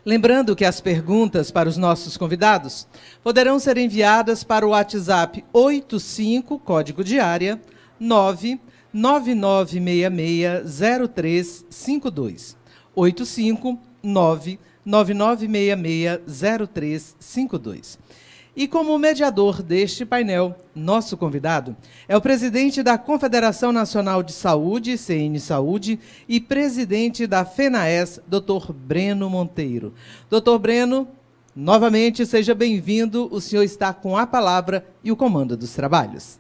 Lembrando que as perguntas para os nossos convidados poderão ser enviadas para o WhatsApp 85, código de área, 999660352. 85 999660352. E como mediador deste painel, nosso convidado é o presidente da Confederação Nacional de Saúde, CN Saúde, e presidente da FENAES, Dr. Breno Monteiro. Dr. Breno, novamente, seja bem-vindo. O senhor está com a palavra e o comando dos trabalhos.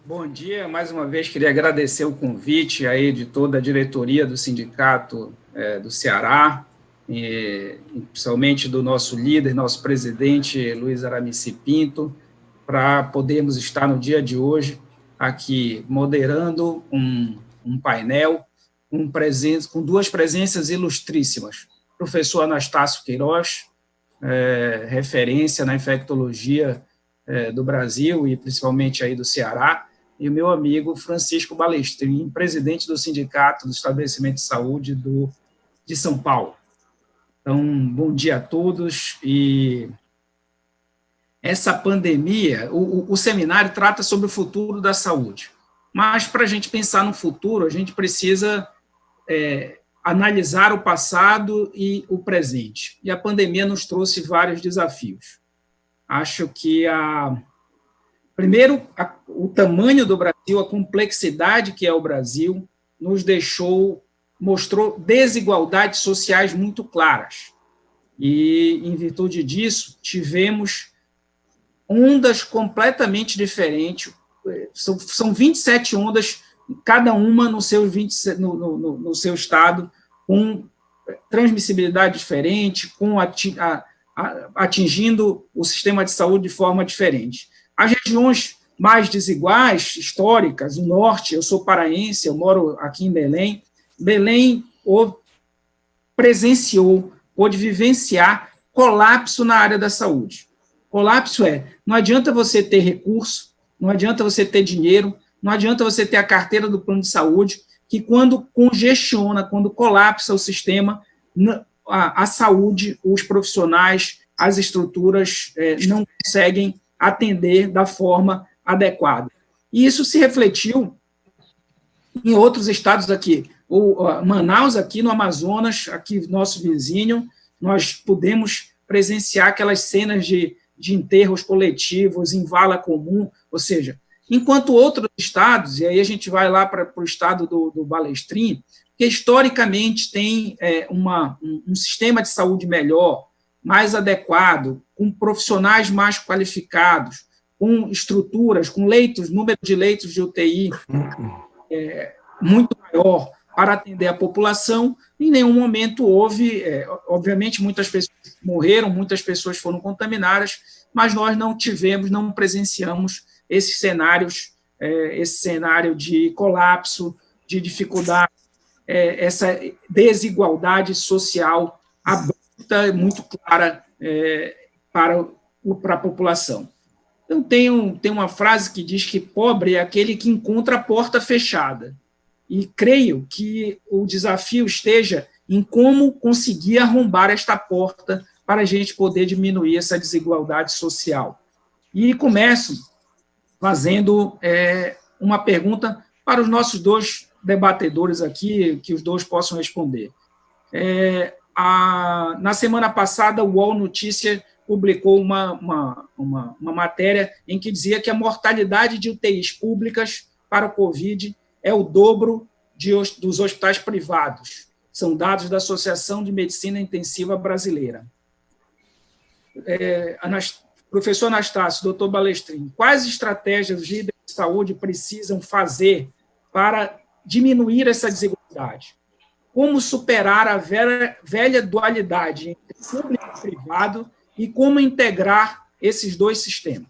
Bom dia, mais uma vez queria agradecer o convite aí de toda a diretoria do Sindicato do Ceará, e principalmente do nosso líder, nosso presidente, Luiz Aramici Pinto, para podermos estar no dia de hoje aqui moderando um painel com duas presenças ilustríssimas. Professor Anastácio Queiroz, referência na infectologia do Brasil e principalmente aí do Ceará, e o meu amigo Francisco Balestrin, presidente do Sindicato do Estabelecimento de Saúde de São Paulo. Então, bom dia a todos. E essa pandemia, o seminário trata sobre o futuro da saúde, mas para a gente pensar no futuro, a gente precisa analisar o passado e o presente. E a pandemia nos trouxe vários desafios. Acho que primeiro, o tamanho do Brasil, a complexidade que é o Brasil, mostrou desigualdades sociais muito claras. E, em virtude disso, tivemos ondas completamente diferentes. São 27 ondas, cada uma no seu estado, com transmissibilidade diferente, atingindo o sistema de saúde de forma diferente. As regiões mais desiguais, históricas, o norte, eu sou paraense, eu moro aqui em Belém. Belém pôde vivenciar colapso na área da saúde. Colapso não adianta você ter recurso, não adianta você ter dinheiro, não adianta você ter a carteira do plano de saúde, que quando congestiona, quando colapsa o sistema, a saúde, os profissionais, as estruturas não conseguem atender da forma adequada. E isso se refletiu em outros estados aqui. Manaus, aqui no Amazonas, aqui nosso vizinho, nós pudemos presenciar aquelas cenas de enterros coletivos em vala comum, ou seja, enquanto outros estados, e aí a gente vai lá para o estado do Balestrin, que historicamente tem um sistema de saúde melhor, mais adequado, com profissionais mais qualificados, com estruturas, com número de leitos de UTI muito maior para atender a população. Em nenhum momento houve, obviamente, muitas pessoas morreram, muitas pessoas foram contaminadas, mas nós não presenciamos esses cenários, esse cenário de colapso, de dificuldade, essa desigualdade social abrupta, muito clara para a população. Então, tem uma frase que diz que pobre é aquele que encontra a porta fechada. E creio que o desafio esteja em como conseguir arrombar esta porta para a gente poder diminuir essa desigualdade social. E começo fazendo uma pergunta para os nossos dois debatedores aqui, que os dois possam responder. Na semana passada, o UOL Notícias publicou uma matéria em que dizia que a mortalidade de UTIs públicas para o Covid é o dobro dos hospitais privados. São dados da Associação de Medicina Intensiva Brasileira. Professor Anastácio, doutor Balestrin, quais estratégias os líderes de saúde precisam fazer para diminuir essa desigualdade? Como superar a velha dualidade entre público e privado e como integrar esses dois sistemas?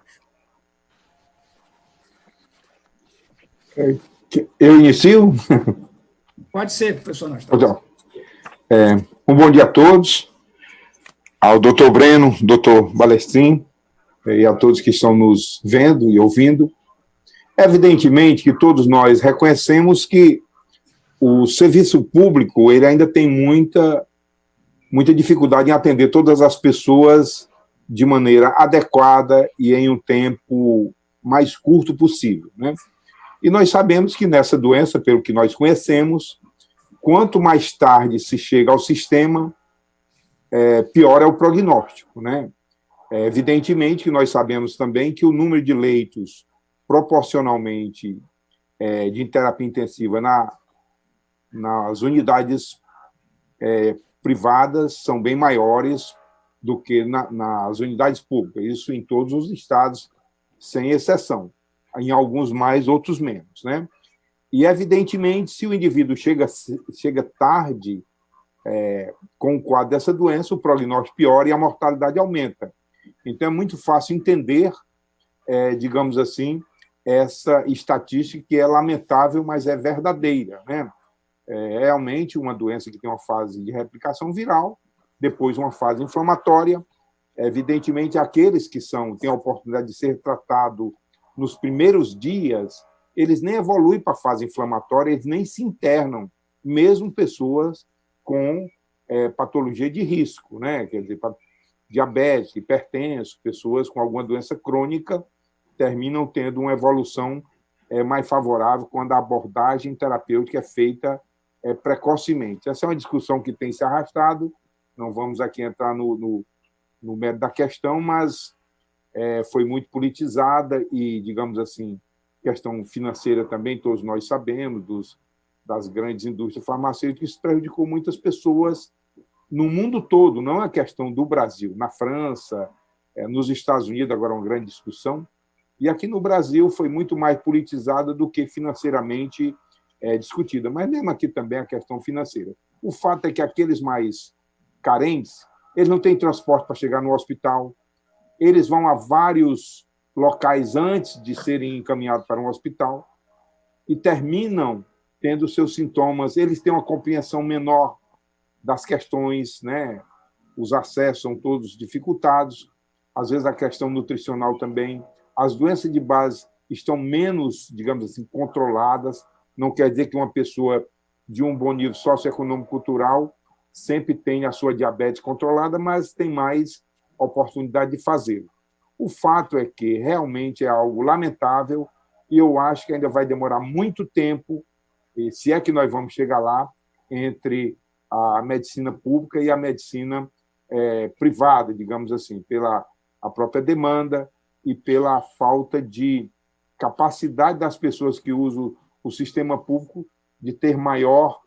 Eu inicio? Pode ser, professor Anastácio. Um bom dia a todos, ao doutor Breno, doutor Balestrin, e a todos que estão nos vendo e ouvindo. Evidentemente que todos nós reconhecemos que o serviço público ele ainda tem muita dificuldade em atender todas as pessoas de maneira adequada e em um tempo mais curto possível, né? E nós sabemos que nessa doença, pelo que nós conhecemos, quanto mais tarde se chega ao sistema, pior é o prognóstico, né? Evidentemente que nós sabemos também que o número de leitos proporcionalmente de terapia intensiva nas unidades privadas são bem maiores do que nas unidades públicas, isso em todos os estados, sem exceção, em alguns mais, outros menos, né? E, evidentemente, se o indivíduo chega tarde com o quadro dessa doença, o prognóstico piora e a mortalidade aumenta. Então, é muito fácil entender, digamos assim, essa estatística que é lamentável, mas é verdadeira, né? É realmente uma doença que tem uma fase de replicação viral, depois uma fase inflamatória. Evidentemente, aqueles que têm a oportunidade de ser tratado nos primeiros dias, eles nem evoluem para a fase inflamatória, eles nem se internam, mesmo pessoas com patologia de risco, né? Quer dizer, diabetes, hipertenso, pessoas com alguma doença crônica terminam tendo uma evolução mais favorável quando a abordagem terapêutica é feita precocemente. Essa é uma discussão que tem se arrastado, não vamos aqui entrar no mérito da questão, mas foi muito politizada e, digamos assim, questão financeira também, todos nós sabemos, das grandes indústrias farmacêuticas, isso prejudicou muitas pessoas no mundo todo, não é a questão do Brasil, na França, nos Estados Unidos, agora é uma grande discussão, e aqui no Brasil foi muito mais politizada do que financeiramente discutida, mas mesmo aqui também a questão financeira. O fato é que aqueles mais carentes, eles não têm transporte para chegar no hospital, eles vão a vários locais antes de serem encaminhados para um hospital e terminam tendo seus sintomas, eles têm uma compreensão menor das questões, né? Os acessos são todos dificultados, às vezes a questão nutricional também, as doenças de base estão menos, digamos assim, controladas, não quer dizer que uma pessoa de um bom nível socioeconômico-cultural sempre tem a sua diabetes controlada, mas tem mais oportunidade de fazê-lo. O fato é que realmente é algo lamentável e eu acho que ainda vai demorar muito tempo, e se é que nós vamos chegar lá, entre a medicina pública e a medicina privada, digamos assim, pela a própria demanda e pela falta de capacidade das pessoas que usam o sistema público de ter maior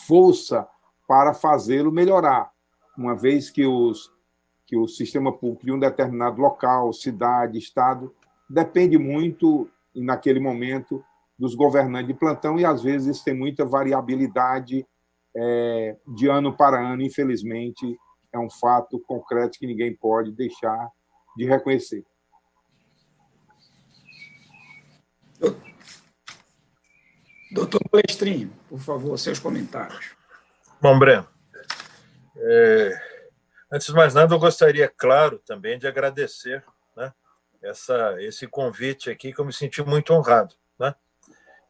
força para fazê-lo melhorar, uma vez que o sistema público de um determinado local, cidade, estado, depende muito, naquele momento, dos governantes de plantão, e, às vezes, isso tem muita variabilidade de ano para ano, infelizmente, é um fato concreto que ninguém pode deixar de reconhecer. Doutor Balestrin, por favor, seus comentários. Bom, Breno, antes de mais nada, eu gostaria, claro, também de agradecer, né, esse convite aqui, que eu me senti muito honrado, né?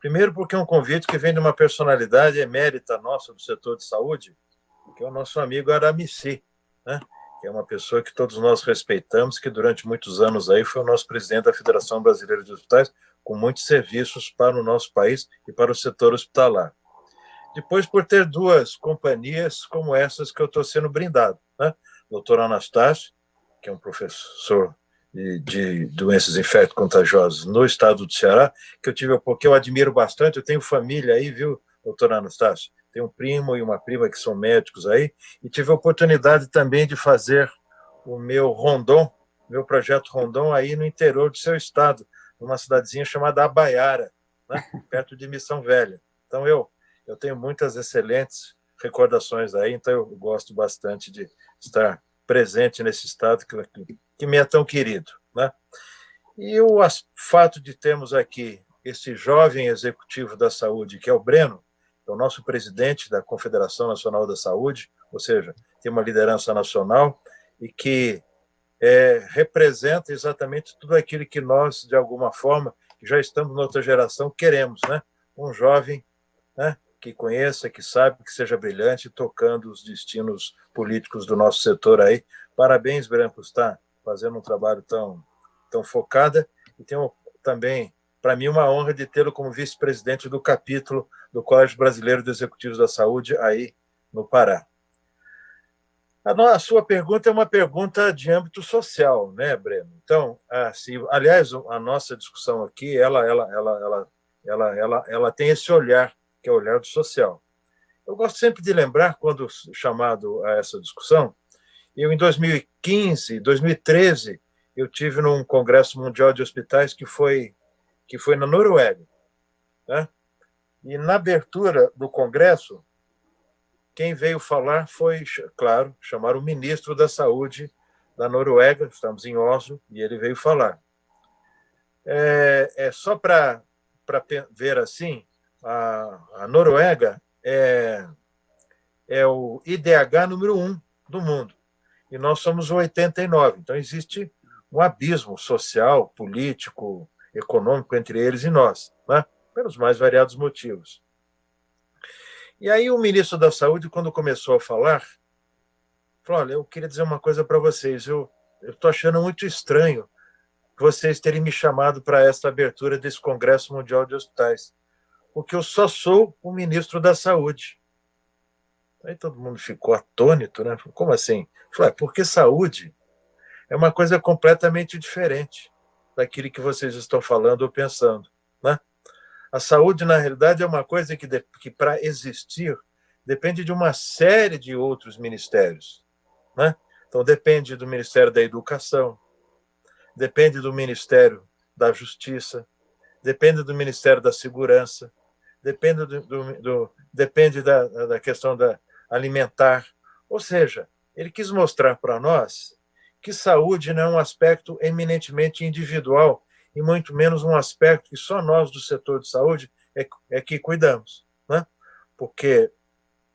Primeiro porque é um convite que vem de uma personalidade emérita nossa do setor de saúde, que é o nosso amigo Aramici, né? Que é uma pessoa que todos nós respeitamos, que durante muitos anos aí foi o nosso presidente da Federação Brasileira de Hospitais, com muitos serviços para o nosso país e para o setor hospitalar. Depois, por ter duas companhias como essas que eu estou sendo brindado, né? Doutor Anastácio, que é um professor de doenças infecto-contagiosas no estado do Ceará, que eu admiro bastante, eu tenho família aí, viu, doutor Anastácio? Tenho um primo e uma prima que são médicos aí, e tive a oportunidade também de fazer o meu Rondon, meu projeto Rondon aí no interior do seu estado, numa cidadezinha chamada Abaiara, né, perto de Missão Velha. Então, eu tenho muitas excelentes recordações aí, então eu gosto bastante de estar presente nesse estado que me é tão querido, né? E o fato de termos aqui esse jovem executivo da saúde, que é o Breno, é o nosso presidente da Confederação Nacional da Saúde, ou seja, tem uma liderança nacional e que representa exatamente tudo aquilo que nós, de alguma forma, que já estamos na outra geração, queremos, né? Um jovem, né, que conheça, que sabe, que seja brilhante, tocando os destinos políticos do nosso setor aí. Parabéns, Breno, por estar fazendo um trabalho tão focado. E tenho também, para mim, uma honra de tê-lo como vice-presidente do capítulo do Colégio Brasileiro de Executivos da Saúde, aí no Pará. A sua pergunta é uma pergunta de âmbito social, né, Breno? Então, aliás, a nossa discussão aqui, ela tem esse olhar, que é o olhar do social. Eu gosto sempre de lembrar, quando chamado a essa discussão, eu, em 2015, 2013, eu tive num Congresso Mundial de Hospitais que foi na Noruega, né? E na abertura do Congresso, quem veio falar foi, claro, chamar o ministro da Saúde da Noruega, estamos em Oslo, e ele veio falar. Só para ver assim, a Noruega é o IDH número 1 do mundo, e nós somos o 89. Então, existe um abismo social, político, econômico entre eles e nós, né? Pelos mais variados motivos. E aí o ministro da Saúde, quando começou a falar, falou: olha, eu queria dizer uma coisa para vocês, eu estou achando muito estranho vocês terem me chamado para esta abertura desse Congresso Mundial de Hospitais, porque eu só sou o ministro da Saúde. Aí todo mundo ficou atônito, né? Como assim? Falei: porque saúde é uma coisa completamente diferente daquilo que vocês estão falando ou pensando, né? A saúde, na realidade, é uma coisa que para existir, depende de uma série de outros ministérios, né? Então, depende do Ministério da Educação, depende do Ministério da Justiça, depende do Ministério da Segurança, depende depende da questão da alimentar. Ou seja, ele quis mostrar para nós que saúde não é um aspecto eminentemente individual, e muito menos um aspecto que só nós do setor de saúde é que cuidamos, né? Porque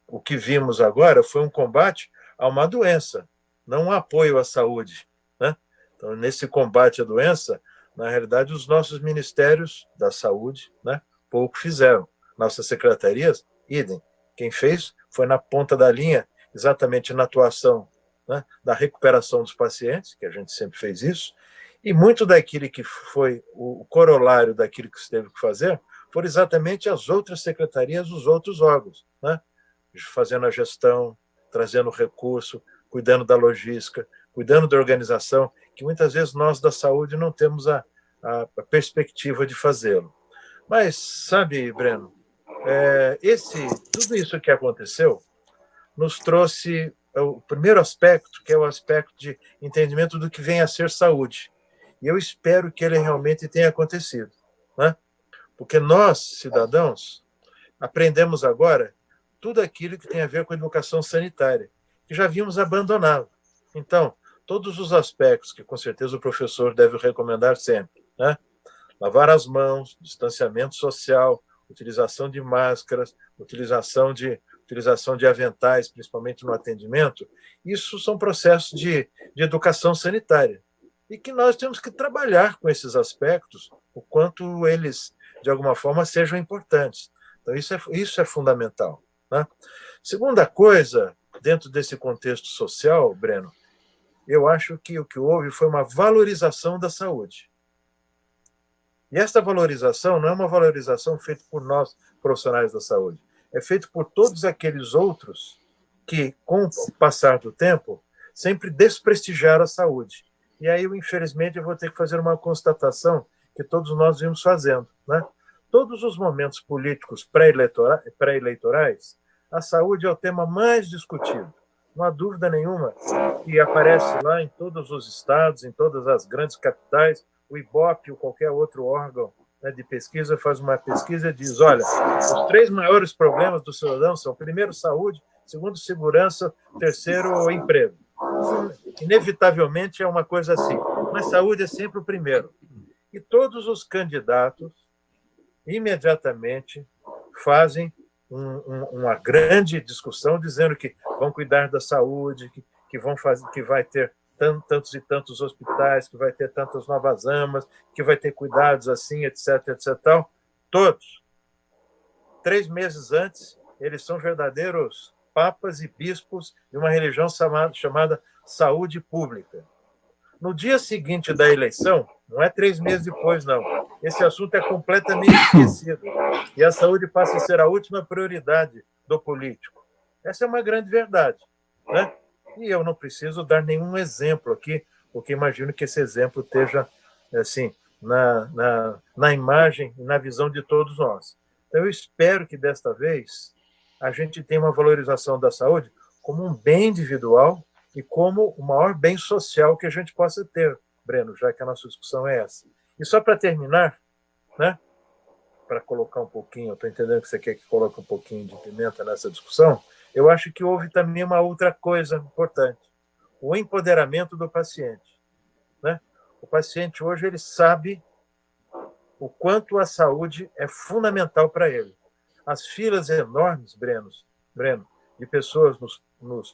o que vimos agora foi um combate a uma doença, não um apoio à saúde, né? Então, nesse combate à doença, na realidade, os nossos ministérios da saúde, né, pouco fizeram. Nossas secretarias, idem. Quem fez foi na ponta da linha, exatamente na atuação, né, da recuperação dos pacientes, que a gente sempre fez isso, e muito daquilo que foi o corolário daquilo que se teve que fazer foram exatamente as outras secretarias, os outros órgãos, né? Fazendo a gestão, trazendo recurso, cuidando da logística, cuidando da organização, que muitas vezes nós da saúde não temos a perspectiva de fazê-lo. Mas, sabe, Breno, tudo isso que aconteceu nos trouxe o primeiro aspecto, que é o aspecto de entendimento do que vem a ser saúde. E eu espero que ele realmente tenha acontecido, né? Porque nós, cidadãos, aprendemos agora tudo aquilo que tem a ver com a educação sanitária, que já vimos abandonado. Então, todos os aspectos que, com certeza, o professor deve recomendar sempre, né? Lavar as mãos, distanciamento social, utilização de máscaras, utilização de aventais, principalmente no atendimento, isso são processos de educação sanitária. E que nós temos que trabalhar com esses aspectos, o quanto eles, de alguma forma, sejam importantes. Então, isso é fundamental, né? Segunda coisa, dentro desse contexto social, Breno, eu acho que o que houve foi uma valorização da saúde. E esta valorização não é uma valorização feita por nós, profissionais da saúde, é feita por todos aqueles outros que, com o passar do tempo, sempre desprestigiaram a saúde. E aí, infelizmente, eu vou ter que fazer uma constatação que todos nós vimos fazendo, né? Todos os momentos políticos pré-eleitorais, a saúde é o tema mais discutido. Não há dúvida nenhuma que aparece lá em todos os estados, em todas as grandes capitais, o IBOP ou qualquer outro órgão, né, de pesquisa faz uma pesquisa e diz: olha, os 3 maiores problemas do cidadão são, primeiro, saúde, segundo, segurança, terceiro, emprego. Inevitavelmente é uma coisa assim, mas saúde é sempre o primeiro. E todos os candidatos imediatamente fazem uma grande discussão dizendo que vão cuidar da saúde, que vai ter tantos e tantos hospitais, que vai ter tantas novas amas, que vai ter cuidados assim, etc, etc, tal. Todos. 3 meses antes, eles são verdadeiros papas e bispos de uma religião chamada saúde pública. No dia seguinte da eleição, não é 3 meses depois, não. Esse assunto é completamente esquecido. E a saúde passa a ser a última prioridade do político. Essa é uma grande verdade, né? E eu não preciso dar nenhum exemplo aqui, porque imagino que esse exemplo esteja assim, na imagem e na visão de todos nós. Então, eu espero que, desta vez, a gente tenha uma valorização da saúde como um bem individual e como o maior bem social que a gente possa ter, Breno, já que a nossa discussão é essa. E só para terminar, né, para colocar um pouquinho, eu estou entendendo que você quer que coloque um pouquinho de pimenta nessa discussão, eu acho que houve também uma outra coisa importante, o empoderamento do paciente, né? O paciente hoje ele sabe o quanto a saúde é fundamental para ele. As filas enormes, Breno, de pessoas nos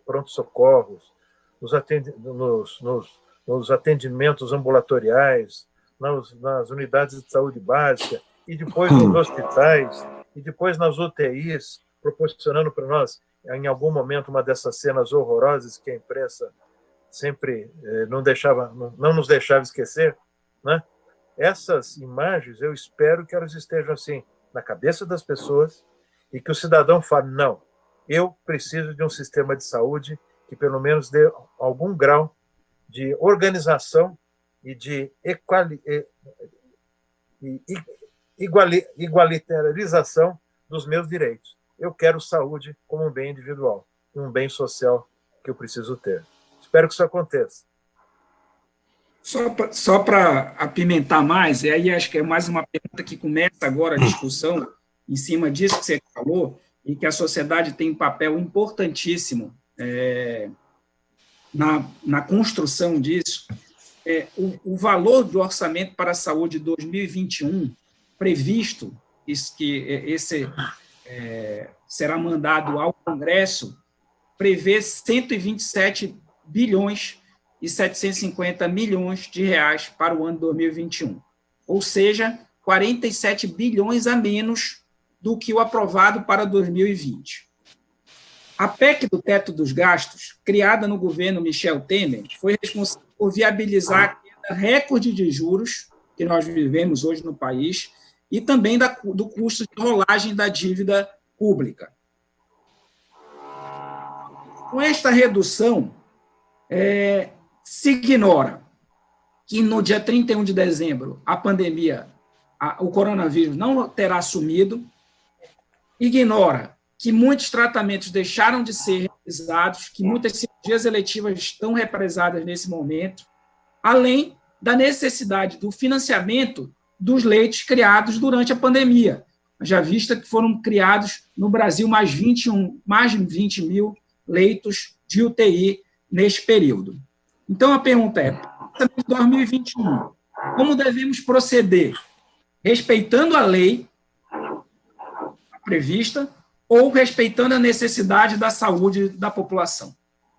prontos-socorros, nos atendimentos ambulatoriais, nas unidades de saúde básica, e depois nos hospitais, e depois nas UTIs, proporcionando para nós, em algum momento, uma dessas cenas horrorosas que a imprensa sempre não nos deixava esquecer, né? Essas imagens, eu espero que elas estejam assim na cabeça das pessoas e que o cidadão fale, não, eu preciso de um sistema de saúde que pelo menos dê algum grau de organização e de igualitarização dos meus direitos. Eu quero saúde como um bem individual, um bem social que eu preciso ter. Espero que isso aconteça. Só para apimentar mais, e aí acho que é mais uma pergunta que começa agora a discussão em cima disso que você falou, e que a sociedade tem um papel importantíssimo na construção disso. O valor do orçamento para a saúde de 2021, previsto, será mandado ao Congresso, prevê 127 bilhões e 750 milhões de reais para o ano 2021, ou seja, 47 bilhões a menos do que o aprovado para 2020. A PEC do teto dos gastos, criada no governo Michel Temer, foi responsável por viabilizar a queda recorde de juros que nós vivemos hoje no país e também do custo de rolagem da dívida pública. Com esta redução, se ignora que no dia 31 de dezembro a pandemia, o coronavírus não terá sumido, ignora que muitos tratamentos deixaram de ser realizados, que muitas cirurgias eletivas estão represadas nesse momento, além da necessidade do financiamento dos leitos criados durante a pandemia, já vista que foram criados no Brasil mais de 20 mil leitos de UTI neste período. Então, a pergunta é, para 2021, como devemos proceder? Respeitando a lei prevista ou respeitando a necessidade da saúde da população?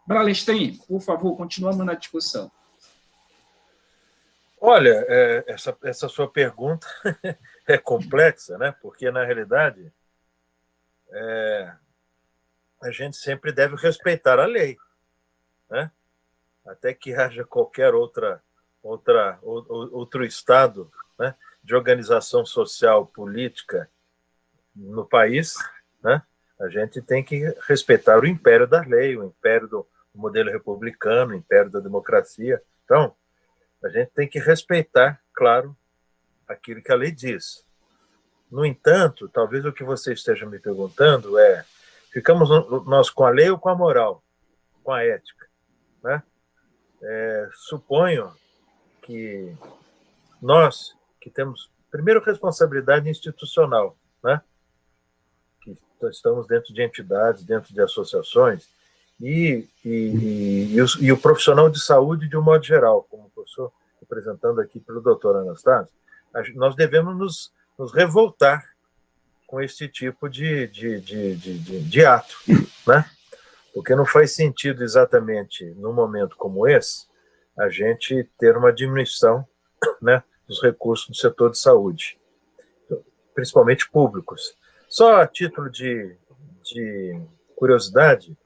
Balestrin, por favor, continuamos na discussão. Olha, essa sua pergunta é complexa, né? Porque, na realidade, a gente sempre deve respeitar a lei, né? Até que haja qualquer outro estado, né, de organização social, política no país, né? A gente tem que respeitar o império da lei, o império do modelo republicano, o império da democracia. Então, a gente tem que respeitar, claro, aquilo que a lei diz. No entanto, talvez o que você esteja me perguntando é, ficamos nós com a lei ou com a moral? Com a ética, né? Suponho que nós, que temos, primeiro, responsabilidade institucional, né? Que estamos dentro de entidades, dentro de associações, e o profissional de saúde de um modo geral, como o professor representando aqui pelo doutor Anastácio, nós devemos nos revoltar com esse tipo de ato, né? Porque não faz sentido exatamente num momento como esse a gente ter uma diminuição, né, dos recursos do setor de saúde, principalmente públicos. Só a título de curiosidade,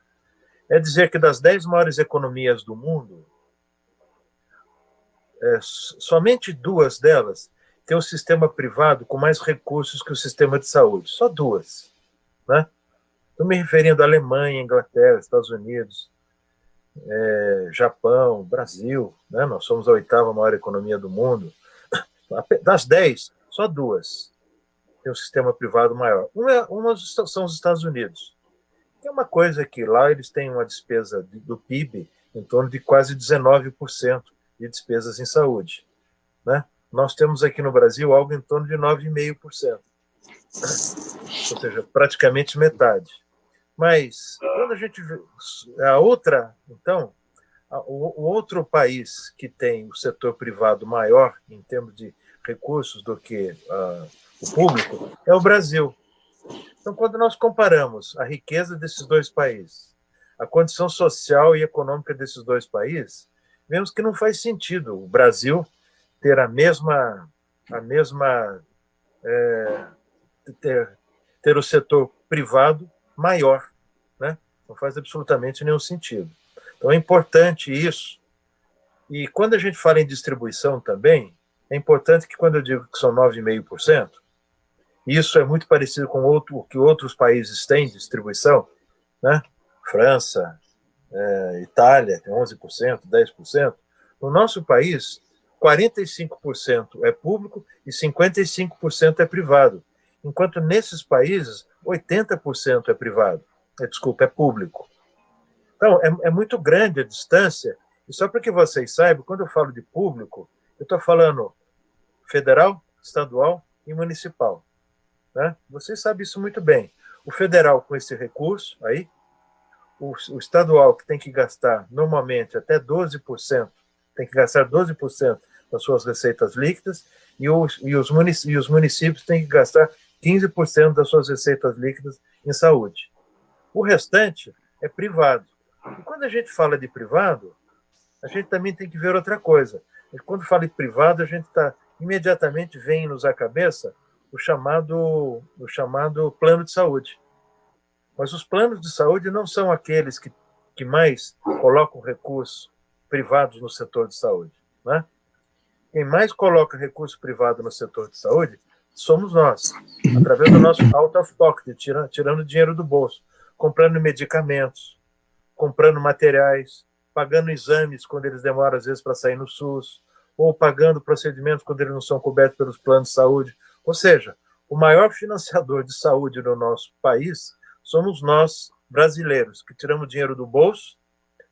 é dizer que das 10 maiores economias do mundo, somente 2 delas têm um sistema privado com mais recursos que o sistema de saúde. Só 2. Né? Estou me referindo à Alemanha, Inglaterra, Estados Unidos, Japão, Brasil. Né? Nós somos a 8ª maior economia do mundo. Das 10, só 2 têm um sistema privado maior. Uma são os Estados Unidos. Tem uma coisa que lá eles têm uma despesa do PIB em torno de quase 19% de despesas em saúde. Né? Nós temos aqui no Brasil algo em torno de 9,5%. Ou seja, praticamente metade. Mas, quando a gente vê o outro país que tem o setor privado maior em termos de recursos do que o público é o Brasil. Então, quando nós comparamos a riqueza desses 2 países, a condição social e econômica desses 2 países, vemos que não faz sentido o Brasil ter ter o setor privado maior, né? Não faz absolutamente nenhum sentido. Então é importante isso. E quando a gente fala em distribuição também, é importante que quando eu digo que são 9,5%, isso é muito parecido com o que outros países têm de distribuição, né? França, Itália tem 11%, 10%. No nosso país, 45% é público e 55% é privado, enquanto nesses países 80% é privado. É público. Então, é muito grande a distância, e só para que vocês saibam, quando eu falo de público, eu estou falando federal, estadual e municipal. Né? Vocês sabem isso muito bem. O federal com esse recurso aí, o estadual que tem que gastar normalmente até 12%, tem que gastar 12% das suas receitas líquidas, e os municípios têm que gastar 15% das suas receitas líquidas em saúde. O restante é privado. E quando a gente fala de privado, a gente também tem que ver outra coisa. Quando fala de privado, a gente imediatamente vem-nos à cabeça o chamado plano de saúde. Mas os planos de saúde não são aqueles que mais colocam recursos privados no setor de saúde. Né? Quem mais coloca recurso privado no setor de saúde somos nós, através do nosso out of pocket, tirando dinheiro do bolso, comprando medicamentos, comprando materiais, pagando exames quando eles demoram às vezes para sair no SUS, ou pagando procedimentos quando eles não são cobertos pelos planos de saúde. Ou seja, o maior financiador de saúde no nosso país somos nós, brasileiros, que tiramos dinheiro do bolso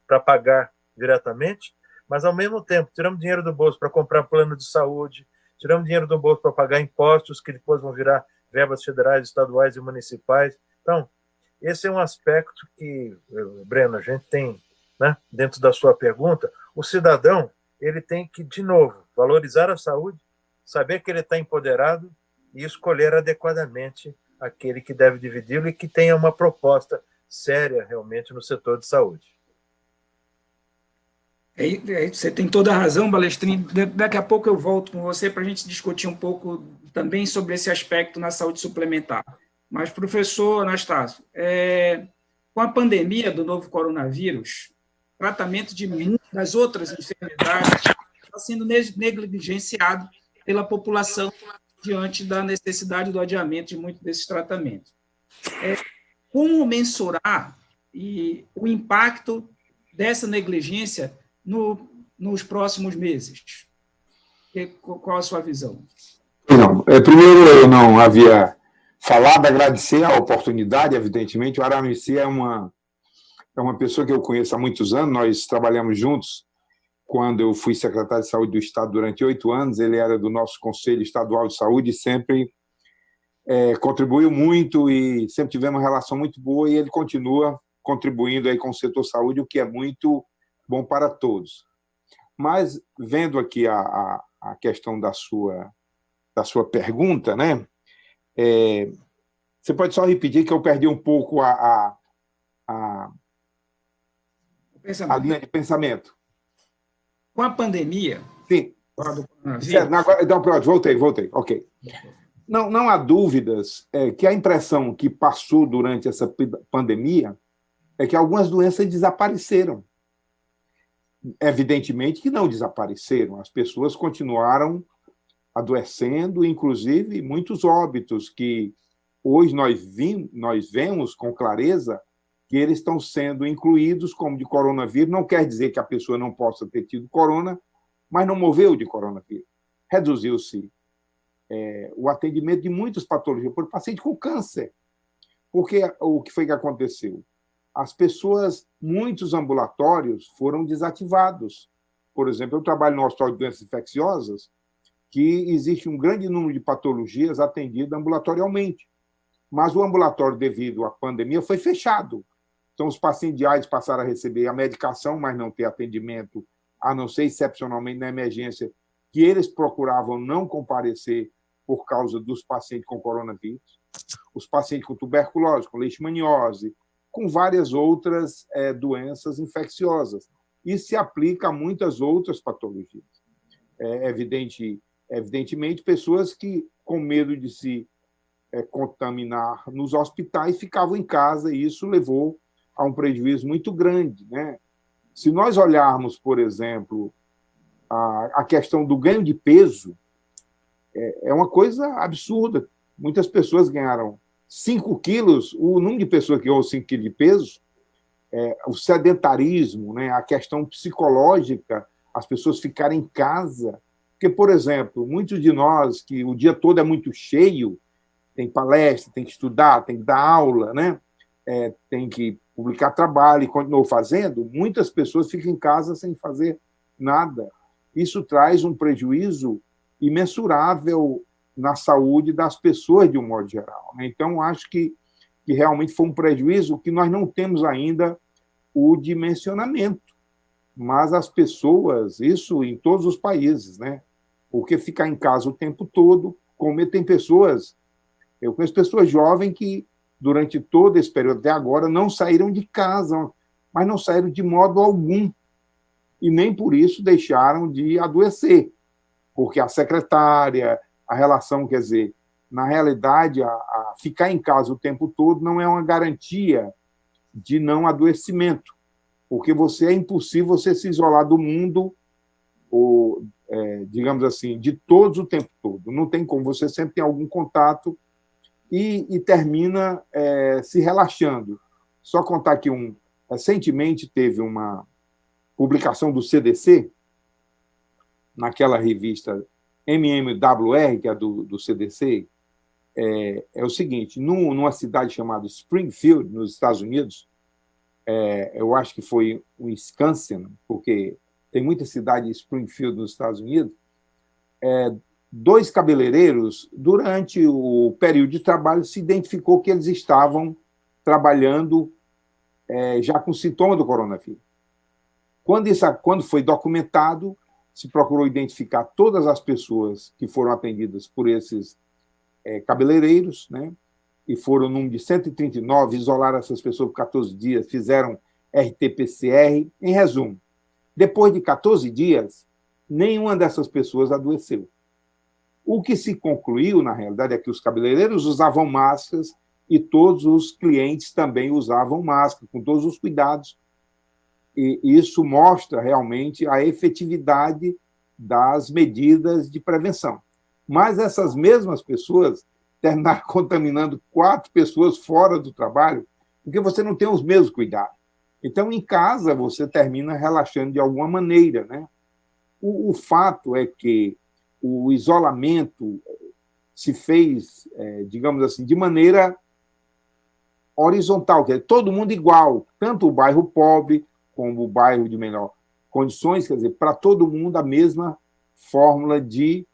para pagar diretamente, mas, ao mesmo tempo, tiramos dinheiro do bolso para comprar plano de saúde, tiramos dinheiro do bolso para pagar impostos, que depois vão virar verbas federais, estaduais e municipais. Então, esse é um aspecto que, Breno, a gente tem, né, dentro da sua pergunta, o cidadão ele tem que, de novo, valorizar a saúde, saber que ele está empoderado e escolher adequadamente aquele que deve dividi-lo e que tenha uma proposta séria realmente no setor de saúde. Você tem toda a razão, Balestrin. Daqui a pouco eu volto com você para a gente discutir um pouco também sobre esse aspecto na saúde suplementar. Mas, professor Anastácio, com a pandemia do novo coronavírus, o tratamento de muitas das outras enfermidades está sendo negligenciado pela população diante da necessidade do adiamento de muitos desses tratamentos. Como mensurar o impacto dessa negligência nos próximos meses? Qual a sua visão? Não, primeiro, eu não havia falado, agradecer a oportunidade, evidentemente. O Aramici é uma pessoa que eu conheço há muitos anos, nós trabalhamos juntos quando eu fui secretário de Saúde do Estado durante 8 anos, ele era do nosso Conselho Estadual de Saúde e sempre contribuiu muito e sempre tivemos uma relação muito boa e ele continua contribuindo aí com o setor saúde, o que é muito bom para todos. Mas, vendo aqui a questão da sua pergunta, né? Você pode só repetir que eu perdi um pouco a linha de pensamento. Com a pandemia... Sim. Do coronavírus, então, pronto, voltei. Ok. Não há dúvidas que a impressão que passou durante essa pandemia é que algumas doenças desapareceram. Evidentemente que não desapareceram, as pessoas continuaram adoecendo, inclusive muitos óbitos que hoje nós vemos com clareza que eles estão sendo incluídos como de coronavírus. Não quer dizer que a pessoa não possa ter tido corona, mas não morreu de coronavírus. Reduziu-se o atendimento de muitas patologias, por paciente com câncer. Porque o que foi que aconteceu? As pessoas, muitos ambulatórios foram desativados. Por exemplo, eu trabalho no Hospital de Doenças Infecciosas, que existe um grande número de patologias atendidas ambulatorialmente. Mas o ambulatório, devido à pandemia, foi fechado. Então, os pacientes de AIDS passaram a receber a medicação, mas não ter atendimento, a não ser excepcionalmente na emergência, que eles procuravam não comparecer por causa dos pacientes com coronavírus, os pacientes com tuberculose, com leishmaniose, com várias outras doenças infecciosas. Isso se aplica a muitas outras patologias. Evidentemente, pessoas que, com medo de se contaminar nos hospitais, ficavam em casa, e isso levou a um prejuízo muito grande, né? Se nós olharmos, por exemplo, a questão do ganho de peso, é uma coisa absurda. Muitas pessoas ganharam 5 quilos, o número de pessoas que ganhou 5 quilos de peso, o sedentarismo, né, a questão psicológica, as pessoas ficarem em casa. Porque, por exemplo, muitos de nós, que o dia todo é muito cheio, tem palestra, tem que estudar, tem que dar aula, né, tem que publicar trabalho e continuou fazendo, muitas pessoas ficam em casa sem fazer nada. Isso traz um prejuízo imensurável na saúde das pessoas, de um modo geral. Então, acho que realmente foi um prejuízo que nós não temos ainda o dimensionamento. Mas as pessoas, isso em todos os países, né? Porque ficar em casa o tempo todo, tem pessoas, eu conheço pessoas jovens que, durante todo esse período até agora, não saíram de casa, mas não saíram de modo algum. E nem por isso deixaram de adoecer. Porque a secretária, a relação, quer dizer, na realidade, a ficar em casa o tempo todo não é uma garantia de não adoecimento, porque é impossível você se isolar do mundo, ou, digamos assim, de todos o tempo todo. Não tem como, você sempre tem algum contato e termina se relaxando. Só contar que recentemente teve uma publicação do CDC, naquela revista MMWR, que é do CDC, é o seguinte: numa cidade chamada Springfield, nos Estados Unidos, eu acho que foi o Wisconsin, porque tem muita cidade em Springfield, nos Estados Unidos, 2 cabeleireiros, durante o período de trabalho, se identificou que eles estavam trabalhando já com sintoma do coronavírus. Quando foi documentado, se procurou identificar todas as pessoas que foram atendidas por esses cabeleireiros, né? E foram um número de 139, isolaram essas pessoas por 14 dias, fizeram RT-PCR. Em resumo, depois de 14 dias, nenhuma dessas pessoas adoeceu. O que se concluiu, na realidade, é que os cabeleireiros usavam máscaras e todos os clientes também usavam máscara, com todos os cuidados. E isso mostra realmente a efetividade das medidas de prevenção. Mas essas mesmas pessoas terminaram contaminando 4 pessoas fora do trabalho, porque você não tem os mesmos cuidados. Então, em casa, você termina relaxando de alguma maneira, né? O fato é que o isolamento se fez, digamos assim, de maneira horizontal, quer dizer, todo mundo igual, tanto o bairro pobre como o bairro de menor condições, quer dizer, para todo mundo a mesma fórmula de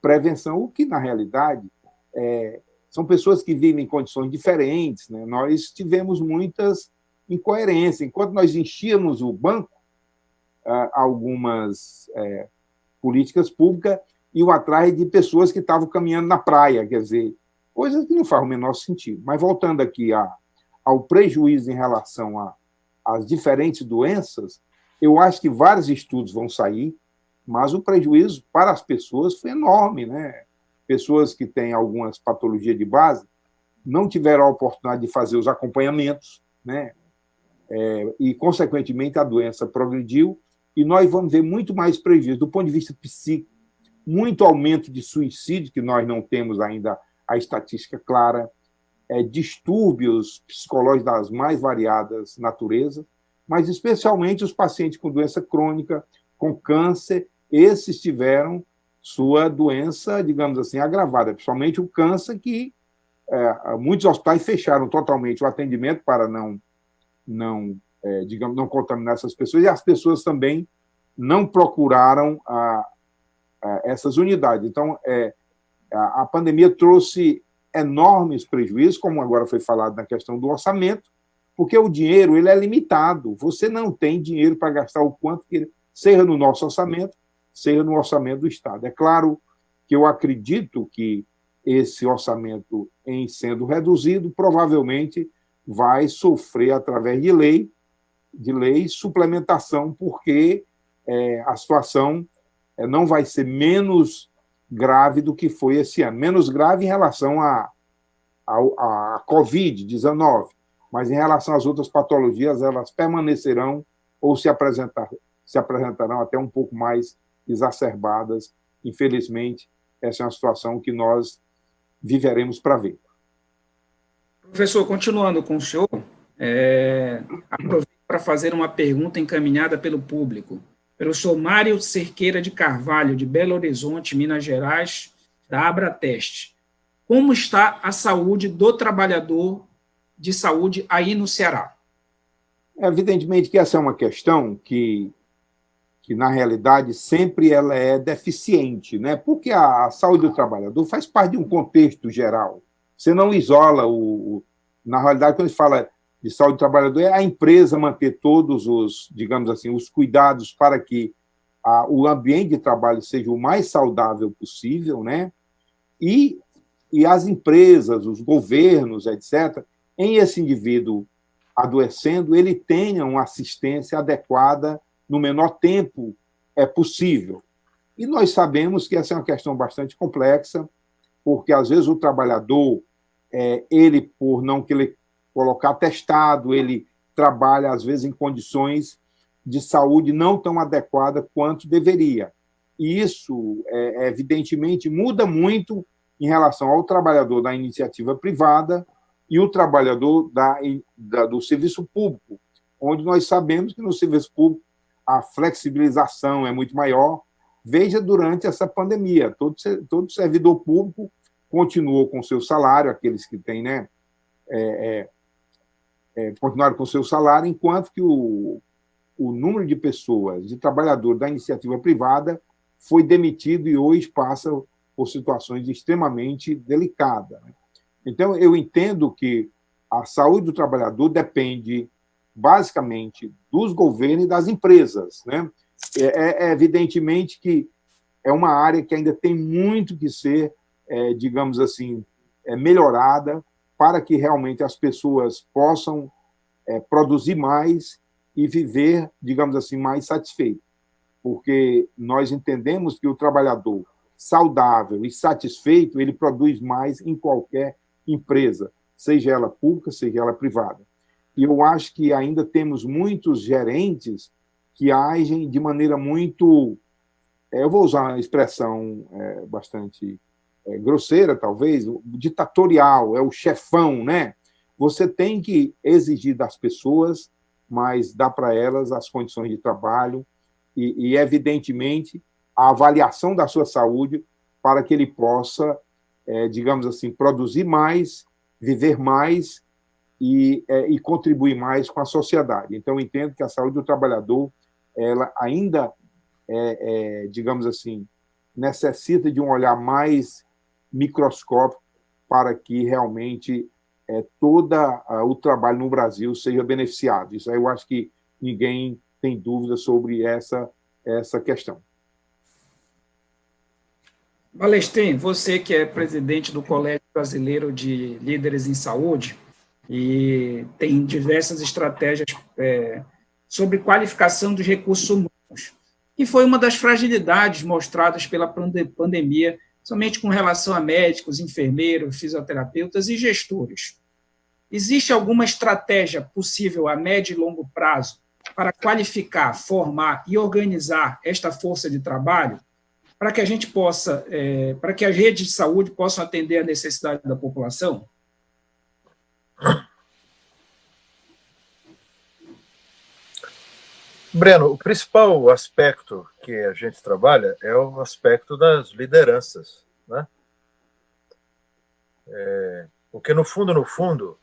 prevenção, o que, na realidade, são pessoas que vivem em condições diferentes, né? Nós tivemos muitas incoerências. Enquanto nós enchíamos o banco, algumas políticas públicas iam atrás de pessoas que estavam caminhando na praia, quer dizer, coisas que não fazem o menor sentido. Mas, voltando aqui ao prejuízo em relação às diferentes doenças, eu acho que vários estudos vão sair, mas o prejuízo para as pessoas foi enorme, né? pessoas que têm algumas patologias de base não tiveram a oportunidade de fazer os acompanhamentos, né? E, consequentemente, a doença progrediu, e nós vamos ver muito mais prejuízo do ponto de vista psíquico, muito aumento de suicídio, que nós não temos ainda a estatística clara, distúrbios psicológicos das mais variadas naturezas, mas especialmente os pacientes com doença crônica, com câncer, esses tiveram sua doença, digamos assim, agravada, principalmente o câncer, que muitos hospitais fecharam totalmente o atendimento para não contaminar essas pessoas, e as pessoas também não procuraram essas unidades. Então, a pandemia trouxe enormes prejuízos, como agora foi falado na questão do orçamento, porque o dinheiro ele é limitado. Você não tem dinheiro para gastar o quanto que seja no nosso orçamento, seja no orçamento do Estado. É claro que eu acredito que esse orçamento, em sendo reduzido, provavelmente vai sofrer, através de lei, suplementação, porque a situação não vai ser menos grave do que foi esse ano. Menos grave em relação à Covid-19, mas em relação às outras patologias, elas permanecerão ou se apresentarão até um pouco mais exacerbadas. Infelizmente, essa é uma situação que nós viveremos para ver. Professor, continuando com o senhor, aproveito para fazer uma pergunta encaminhada pelo público. Pelo senhor Mário Cerqueira de Carvalho, de Belo Horizonte, Minas Gerais, da Abrateste. Como está a saúde do trabalhador de saúde aí no Ceará? Evidentemente que essa é uma questão que na realidade, sempre ela é deficiente, né? Porque a saúde do trabalhador faz parte de um contexto geral. Você não isola na realidade, quando a gente fala de saúde do trabalhador, é a empresa manter todos os, digamos assim, os cuidados para que o ambiente de trabalho seja o mais saudável possível, né? E as empresas, os governos, etc., em esse indivíduo adoecendo, ele tenha uma assistência adequada no menor tempo possível. E nós sabemos que essa é uma questão bastante complexa, porque, às vezes, o trabalhador, ele, por não querer colocar atestado, ele trabalha, às vezes, em condições de saúde não tão adequadas quanto deveria. E isso, evidentemente, muda muito em relação ao trabalhador da iniciativa privada e o trabalhador do serviço público, onde nós sabemos que no serviço público a flexibilização é muito maior. Veja, durante essa pandemia, todo servidor público continuou com seu salário, aqueles que têm, né, continuaram com seu salário, enquanto que o número de pessoas, de trabalhadores da iniciativa privada, foi demitido e hoje passa por situações extremamente delicadas. Então, eu entendo que a saúde do trabalhador depende basicamente dos governos e das empresas, né? Evidentemente que é uma área que ainda tem muito que ser, digamos assim, melhorada para que realmente as pessoas possam produzir mais e viver, digamos assim, mais satisfeito. Porque nós entendemos que o trabalhador saudável e satisfeito, ele produz mais em qualquer empresa, seja ela pública, seja ela privada. E eu acho que ainda temos muitos gerentes que agem de maneira muito... eu vou usar uma expressão bastante grosseira, talvez, ditatorial, é o chefão, né? Você tem que exigir das pessoas, mas dar para elas as condições de trabalho e, evidentemente, a avaliação da sua saúde para que ele possa, digamos assim, produzir mais, viver mais e contribuir mais com a sociedade. Então, eu entendo que a saúde do trabalhador ela ainda, digamos assim, necessita de um olhar mais microscópico para que realmente todo o trabalho no Brasil seja beneficiado. Isso aí eu acho que ninguém tem dúvida sobre essa questão. Balestrin, você que é presidente do Colégio Brasileiro de Líderes em Saúde e tem diversas estratégias sobre qualificação dos recursos humanos, e foi uma das fragilidades mostradas pela pandemia, somente com relação a médicos, enfermeiros, fisioterapeutas e gestores. Existe alguma estratégia possível a médio e longo prazo para qualificar, formar e organizar esta força de trabalho para que a gente possa, para que as redes de saúde possam atender a necessidade da população? Breno, o principal aspecto que a gente trabalha é o aspecto das lideranças, né? Porque, no fundo,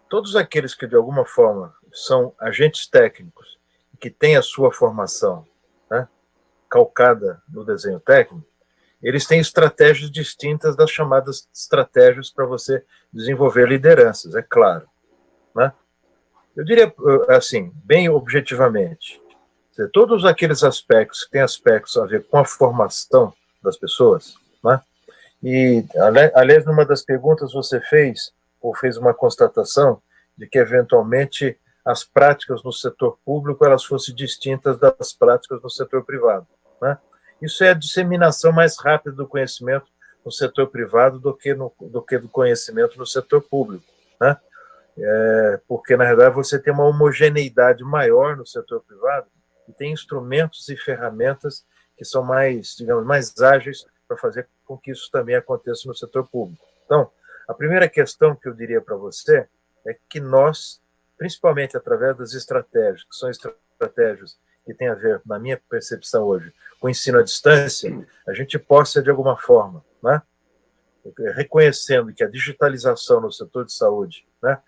todos aqueles que, de alguma forma, são agentes técnicos, que têm a sua formação, né, calcada no desenho técnico, eles têm estratégias distintas das chamadas estratégias para você desenvolver lideranças, é claro, né? Eu diria, assim, bem objetivamente, todos aqueles aspectos que têm aspectos a ver com a formação das pessoas, né? E, aliás, numa das perguntas você fez uma constatação de que, eventualmente, as práticas no setor público elas fossem distintas das práticas no setor privado, né? Isso é a disseminação mais rápida do conhecimento no setor privado do que do conhecimento no setor público, né? Porque, na realidade, você tem uma homogeneidade maior no setor privado e tem instrumentos e ferramentas que são mais, digamos, mais ágeis para fazer com que isso também aconteça no setor público. Então, a primeira questão que eu diria para você é que nós, principalmente através das estratégias, que são estratégias que têm a ver, na minha percepção hoje, com o ensino à distância, a gente possa, de alguma forma, né, reconhecendo que a digitalização no setor de saúde, né,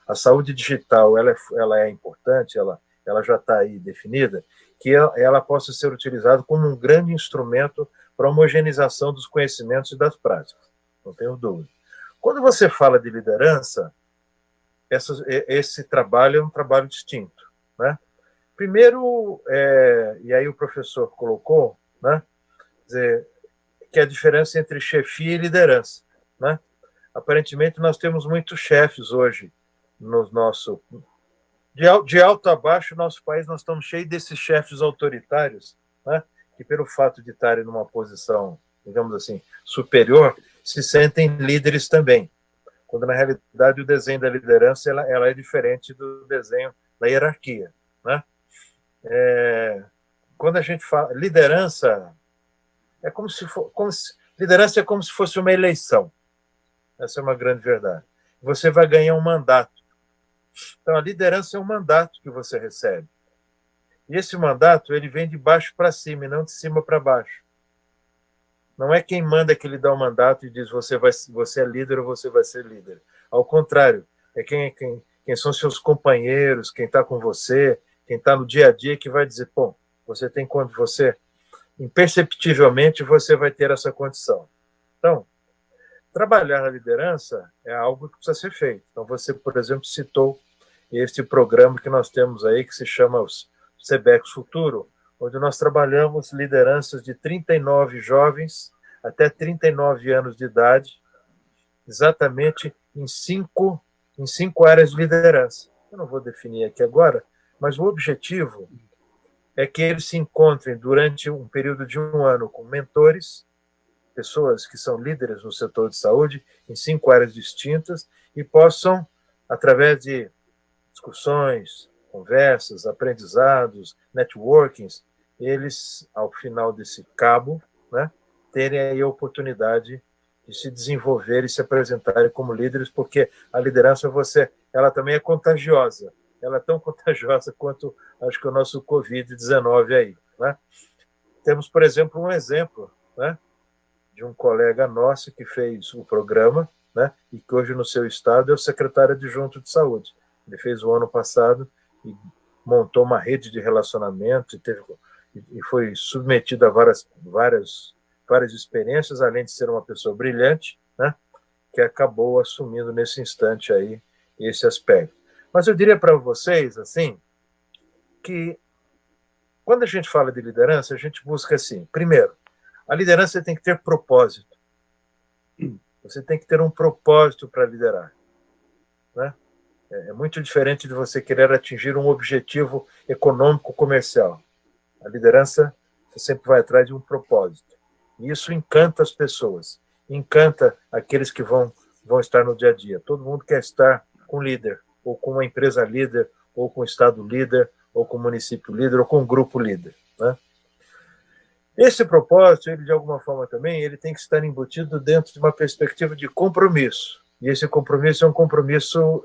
a saúde digital ela é importante, ela já está aí definida, que ela possa ser utilizada como um grande instrumento para a homogeneização dos conhecimentos e das práticas, não tenho dúvida. Quando você fala de liderança, esse trabalho é um trabalho distinto, né? Primeiro, e aí o professor colocou, né, dizer, que é a diferença entre chefia e liderança, né? Aparentemente, nós temos muitos chefes hoje no nosso... De alto a baixo, no nosso país, nós estamos cheios desses chefes autoritários, né, que, pelo fato de estarem numa posição, digamos assim, superior, se sentem líderes também, quando, na realidade, o desenho da liderança ela é diferente do desenho da hierarquia, né? Quando a gente fala liderança, liderança é como se fosse uma eleição. Essa é uma grande verdade. Você vai ganhar um mandato. Então, a liderança é um mandato que você recebe. E esse mandato ele vem de baixo para cima e não de cima para baixo. Não é quem manda que lhe dá o mandato e diz você é líder ou você vai ser líder. Ao contrário, é quem são seus companheiros, quem está com você, quem está no dia a dia que vai dizer, bom, você tem quando você, imperceptivelmente, você vai ter essa condição. Então, trabalhar na liderança é algo que precisa ser feito. Então, você, por exemplo, citou este programa que nós temos aí, que se chama o CBEX Futuro, onde nós trabalhamos lideranças de 39 jovens até 39 anos de idade, exatamente em cinco áreas de liderança. Eu não vou definir aqui agora, mas o objetivo é que eles se encontrem durante um período de um ano com mentores, pessoas que são líderes no setor de saúde, em 5 áreas distintas, e possam, através de discussões, conversas, aprendizados, networkings, eles, ao final desse cabo, né, terem aí a oportunidade de se desenvolver e se apresentarem como líderes, porque a liderança, ela também é contagiosa. Ela é tão contagiosa quanto, acho que, o nosso Covid-19 aí, né? Temos, por exemplo, um exemplo, né, de um colega nosso que fez o programa, né, e que hoje no seu estado é o secretário adjunto de saúde. Ele fez o ano passado e montou uma rede de relacionamento e foi submetido a várias experiências, além de ser uma pessoa brilhante, né, que acabou assumindo nesse instante aí esse aspecto. Mas eu diria para vocês, assim, que quando a gente fala de liderança, a gente busca assim, primeiro, a liderança tem que ter propósito. Você tem que ter um propósito para liderar, né? É muito diferente de você querer atingir um objetivo econômico comercial. A liderança, você sempre vai atrás de um propósito. E isso encanta as pessoas, encanta aqueles que vão estar no dia a dia. Todo mundo quer estar com um líder, ou com uma empresa líder, ou com um estado líder, ou com um município líder, ou com um grupo líder, né? Esse propósito, ele de alguma forma também, ele tem que estar embutido dentro de uma perspectiva de compromisso. E esse compromisso é um compromisso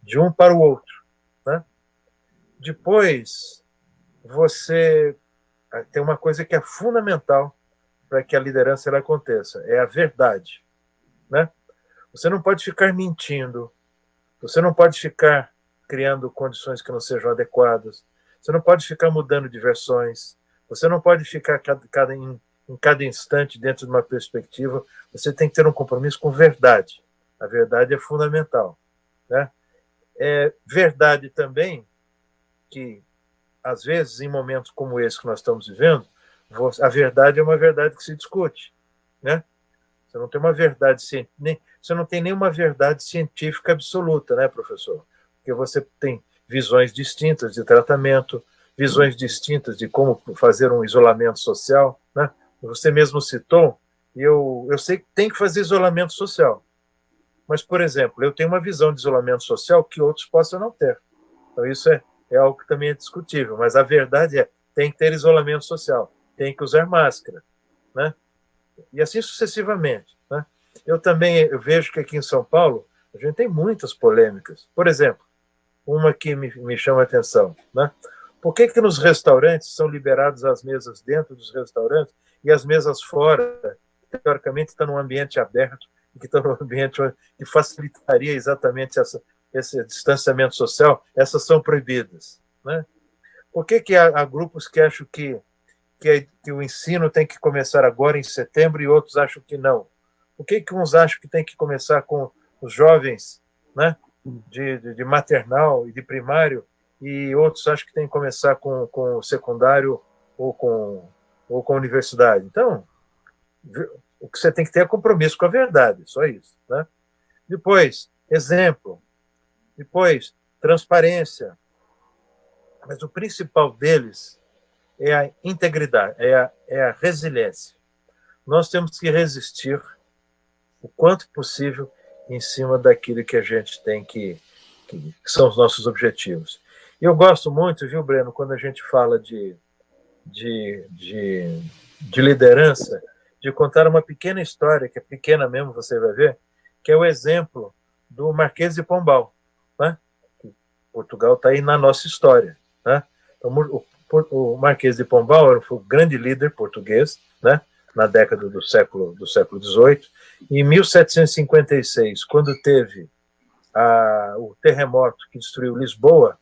de um para o outro, né? Depois, você tem uma coisa que é fundamental para que a liderança ela aconteça, é a verdade, né? Você não pode ficar mentindo, você não pode ficar criando condições que não sejam adequadas, você não pode ficar mudando de versões, você não pode ficar em cada instante dentro de uma perspectiva, você tem que ter um compromisso com verdade. A verdade é fundamental, né? É verdade também que, às vezes, em momentos como esse que nós estamos vivendo, a verdade é uma verdade que se discute, né? Você não tem uma verdade, você não tem nenhuma verdade científica absoluta, né, professor? Porque você tem visões distintas de tratamento, visões distintas de como fazer um isolamento social, né? Você mesmo citou, e eu sei que tem que fazer isolamento social. Mas, por exemplo, eu tenho uma visão de isolamento social que outros possam não ter. Então, isso é algo que também é discutível. Mas a verdade tem que ter isolamento social, tem que usar máscara, né? E assim sucessivamente, né? Eu vejo que aqui em São Paulo a gente tem muitas polêmicas. Por exemplo, uma que me chama a atenção, né? Por que nos restaurantes são liberadas as mesas dentro dos restaurantes e as mesas fora, que teoricamente estão num ambiente aberto e que estão num ambiente que facilitaria exatamente esse distanciamento social, essas são proibidas, né? Por que há grupos que acham que o ensino tem que começar agora em setembro e outros acham que não? Por que uns acham que tem que começar com os jovens, né, de maternal e de primário, e outros acham que tem que começar com o secundário ou com a universidade? Então, o que você tem que ter é compromisso com a verdade, só isso, né? Depois, exemplo. Depois, transparência. Mas o principal deles é a integridade, é a resiliência. Nós temos que resistir o quanto possível em cima daquilo que a gente tem que são os nossos objetivos. E eu gosto muito, viu, Breno, quando a gente fala de liderança, de contar uma pequena história, que é pequena mesmo, você vai ver, que é o exemplo do Marquês de Pombal, né? Portugal está aí na nossa história, né? Então, o Marquês de Pombal foi um grande líder português, né, na década do século XVIII. Em 1756, quando teve o terremoto que destruiu Lisboa,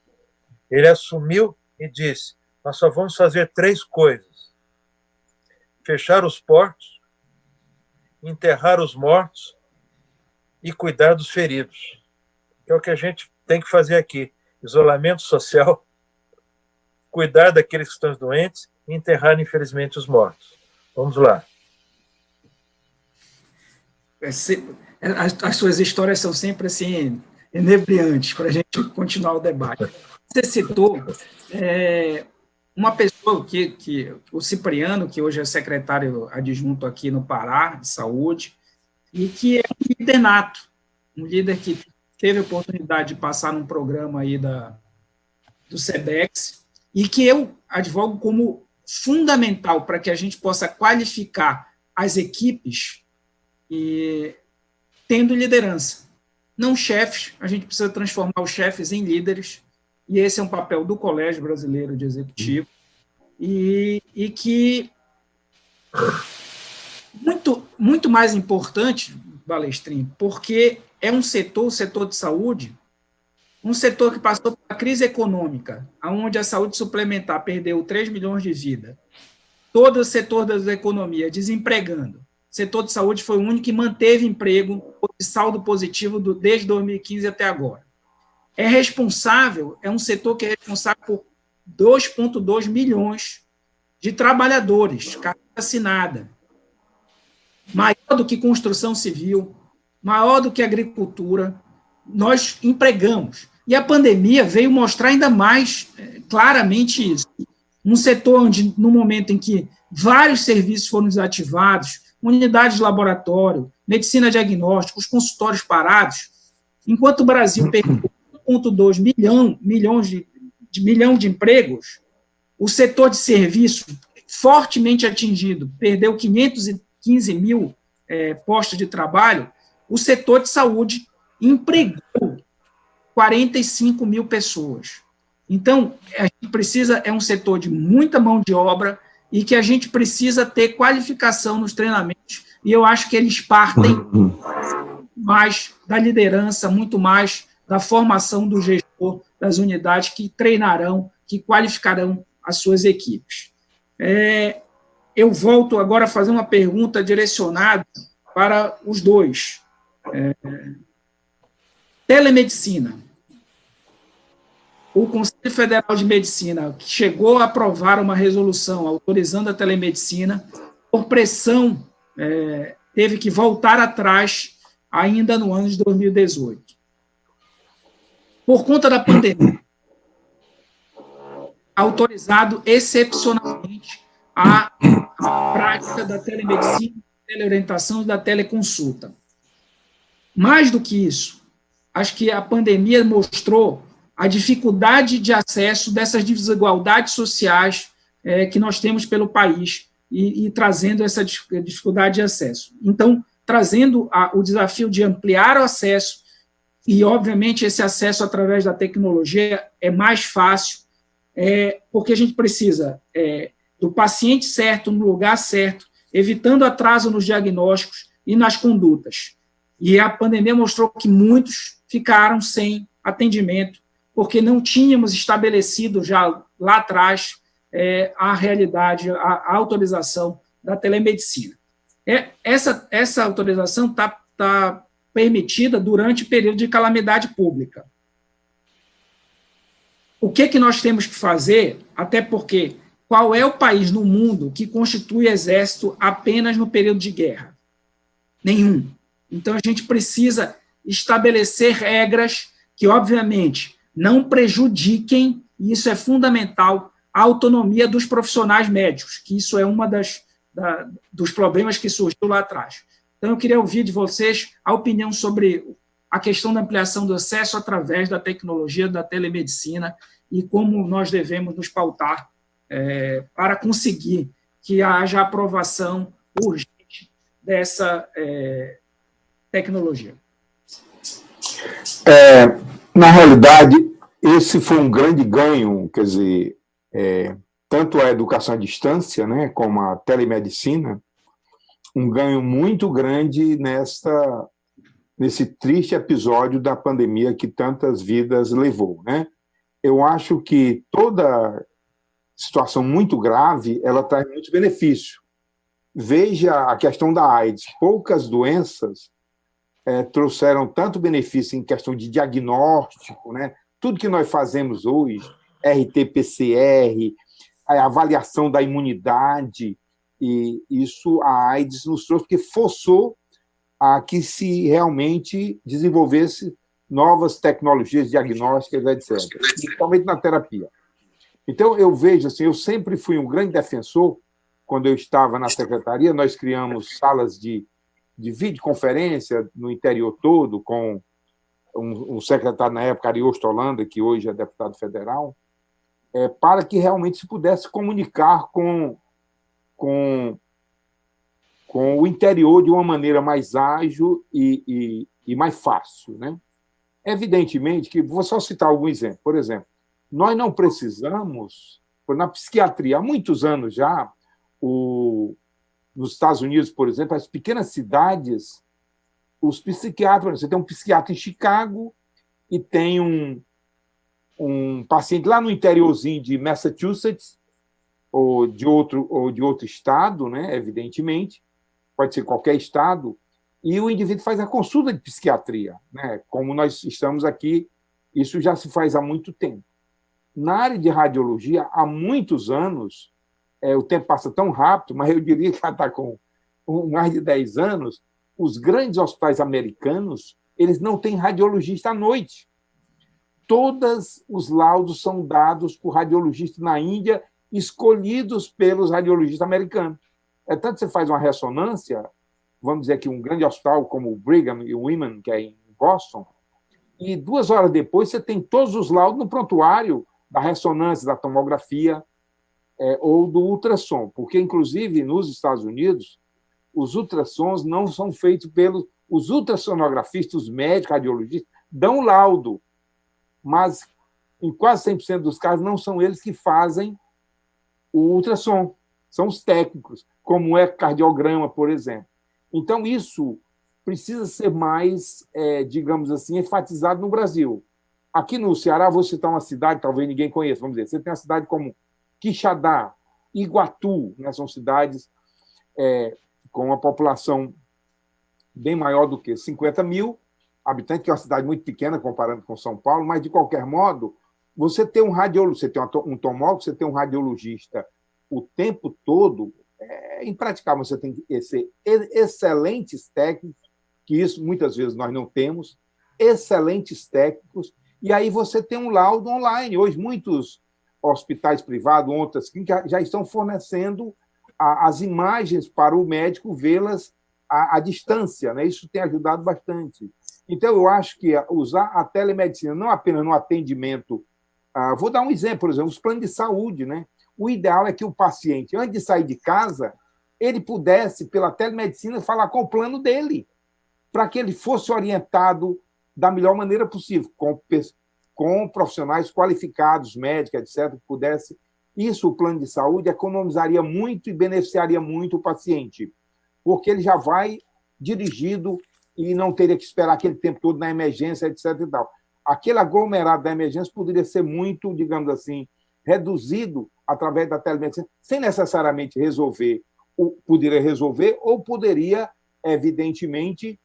ele assumiu e disse: nós só vamos fazer 3 coisas: fechar os portos, enterrar os mortos e cuidar dos feridos. Que é o que a gente tem que fazer aqui: isolamento social, cuidar daqueles que estão doentes e enterrar, infelizmente, os mortos. Vamos lá. As suas histórias são sempre assim, inebriantes, para a gente continuar o debate. Você citou uma pessoa o Cipriano, que hoje é secretário adjunto aqui no Pará, de saúde, e que é um líder nato, um líder que teve a oportunidade de passar num programa aí do SEDEX, e que eu advogo como fundamental para que a gente possa qualificar as equipes e tendo liderança. Não chefes, a gente precisa transformar os chefes em líderes, e esse é um papel do Colégio Brasileiro de Executivo, e que muito mais importante, Balestrin, porque é um setor, o setor de saúde, um setor que passou pela crise econômica, onde a saúde suplementar perdeu 3 milhões de vidas, todo o setor da economia desempregando. O setor de saúde foi o único que manteve emprego de saldo positivo desde 2015 até agora. É um setor que é responsável por 2,2 milhões de trabalhadores, carteira assinada, maior do que construção civil, maior do que agricultura. Nós empregamos. E a pandemia veio mostrar ainda mais claramente isso. Um setor onde, no momento em que vários serviços foram desativados, unidades de laboratório, medicina diagnóstica, os consultórios parados, enquanto o Brasil perdeu 1,2 milhão de empregos, o setor de serviço, fortemente atingido, perdeu 515 mil postos de trabalho, o setor de saúde empregou 45 mil pessoas. Então, a gente precisa, é um setor de muita mão de obra e que a gente precisa ter qualificação nos treinamentos, e eu acho que eles partem mais da liderança, muito mais da formação do gestor das unidades que treinarão, que qualificarão as suas equipes. Eu volto agora a fazer uma pergunta direcionada para os dois. Telemedicina. O Conselho Federal de Medicina chegou a aprovar uma resolução autorizando a telemedicina, por pressão, teve que voltar atrás ainda no ano de 2018. Por conta da pandemia, autorizado excepcionalmente a prática da telemedicina, da teleorientação e da teleconsulta. Mais do que isso, acho que a pandemia mostrou a dificuldade de acesso dessas desigualdades sociais que nós temos pelo país e trazendo essa dificuldade de acesso. Então, trazendo o desafio de ampliar o acesso e, obviamente, esse acesso através da tecnologia é mais fácil, porque a gente precisa do paciente certo, no lugar certo, evitando atraso nos diagnósticos e nas condutas. E a pandemia mostrou que muitos ficaram sem atendimento, porque não tínhamos estabelecido já lá atrás a realidade, a autorização da telemedicina. Essa autorização está permitida durante o período de calamidade pública. O que nós temos que fazer, até porque qual é o país no mundo que constitui exército apenas no período de guerra? Nenhum. Então, a gente precisa estabelecer regras que, obviamente, não prejudiquem, e isso é fundamental, a autonomia dos profissionais médicos, que isso é uma dos problemas que surgiu lá atrás. Então, eu queria ouvir de vocês a opinião sobre a questão da ampliação do acesso através da tecnologia da telemedicina e como nós devemos nos pautar para conseguir que haja aprovação urgente dessa tecnologia. Na realidade, esse foi um grande ganho, quer dizer, tanto a educação à distância, né, como a telemedicina, um ganho muito grande nesse triste episódio da pandemia que tantas vidas levou, né? Eu acho que toda situação muito grave, ela traz muito benefício. Veja a questão da AIDS. Poucas doenças trouxeram tanto benefício em questão de diagnóstico, né? Tudo que nós fazemos hoje, RT-PCR, a avaliação da imunidade, e isso a AIDS nos trouxe, porque forçou a que se realmente desenvolvesse novas tecnologias diagnósticas, etc., principalmente na terapia. Então, eu vejo, assim, eu sempre fui um grande defensor, quando eu estava na secretaria, nós criamos salas de videoconferência no interior todo, com um secretário, na época, Ariosto Holanda, que hoje é deputado federal, para que realmente se pudesse comunicar com o interior de uma maneira mais ágil e mais fácil, né? Evidentemente que, vou só citar algum exemplo, por exemplo, nós não precisamos, na psiquiatria, há muitos anos já, nos Estados Unidos, por exemplo, as pequenas cidades, os psiquiatras, você tem um psiquiatra em Chicago e tem um paciente lá no interiorzinho de Massachusetts, ou de outro estado, né, evidentemente, pode ser qualquer estado, e o indivíduo faz a consulta de psiquiatria, né, como nós estamos aqui, isso já se faz há muito tempo. Na área de radiologia, há muitos anos, o tempo passa tão rápido, mas eu diria que já está com mais de 10 anos, os grandes hospitais americanos, eles não têm radiologista à noite. Todos os laudos são dados por radiologista na Índia escolhidos pelos radiologistas americanos. É tanto que você faz uma ressonância, vamos dizer que um grande hospital como o Brigham e o Women, que é em Boston, e 2 horas depois você tem todos os laudos no prontuário da ressonância, da tomografia ou do ultrassom, porque, inclusive, nos Estados Unidos, os ultrassons não são feitos pelos... Os ultrassonografistas, os médicos, radiologistas, dão laudo, mas em quase 100% dos casos não são eles que fazem o ultrassom, são os técnicos, como é cardiograma, por exemplo. Então, isso precisa ser mais, digamos assim, enfatizado no Brasil. Aqui no Ceará, vou citar uma cidade, talvez ninguém conheça, vamos dizer, você tem uma cidade como Quixadá, Iguatu, né? São cidades com uma população bem maior do que 50 mil habitantes, que é uma cidade muito pequena comparando com São Paulo, mas, de qualquer modo, você tem um radiologista, você tem um tomógrafo, você tem um radiologista o tempo todo, é impraticável. Você tem que ser excelentes técnicos, que isso muitas vezes nós não temos, excelentes técnicos, e aí você tem um laudo online. Hoje, muitos hospitais privados, outras clínicas, já estão fornecendo as imagens para o médico vê-las à distância, né? Isso tem ajudado bastante. Então, eu acho que usar a telemedicina não apenas no atendimento. Vou dar um exemplo, por exemplo, os planos de saúde, né? O ideal é que o paciente, antes de sair de casa, ele pudesse, pela telemedicina, falar com o plano dele, para que ele fosse orientado da melhor maneira possível, com profissionais qualificados, médicos, etc., que pudesse. Isso, o plano de saúde, economizaria muito e beneficiaria muito o paciente, porque ele já vai dirigido e não teria que esperar aquele tempo todo na emergência, etc. e tal. Aquele aglomerado da emergência poderia ser muito, digamos assim, reduzido através da telemedicina, sem necessariamente resolver, poderia resolver ou poderia, evidentemente,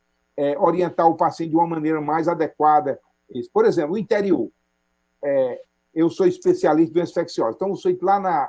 orientar o paciente de uma maneira mais adequada. Por exemplo, o interior. Eu sou especialista em doenças infecciosas, então eu sou lá na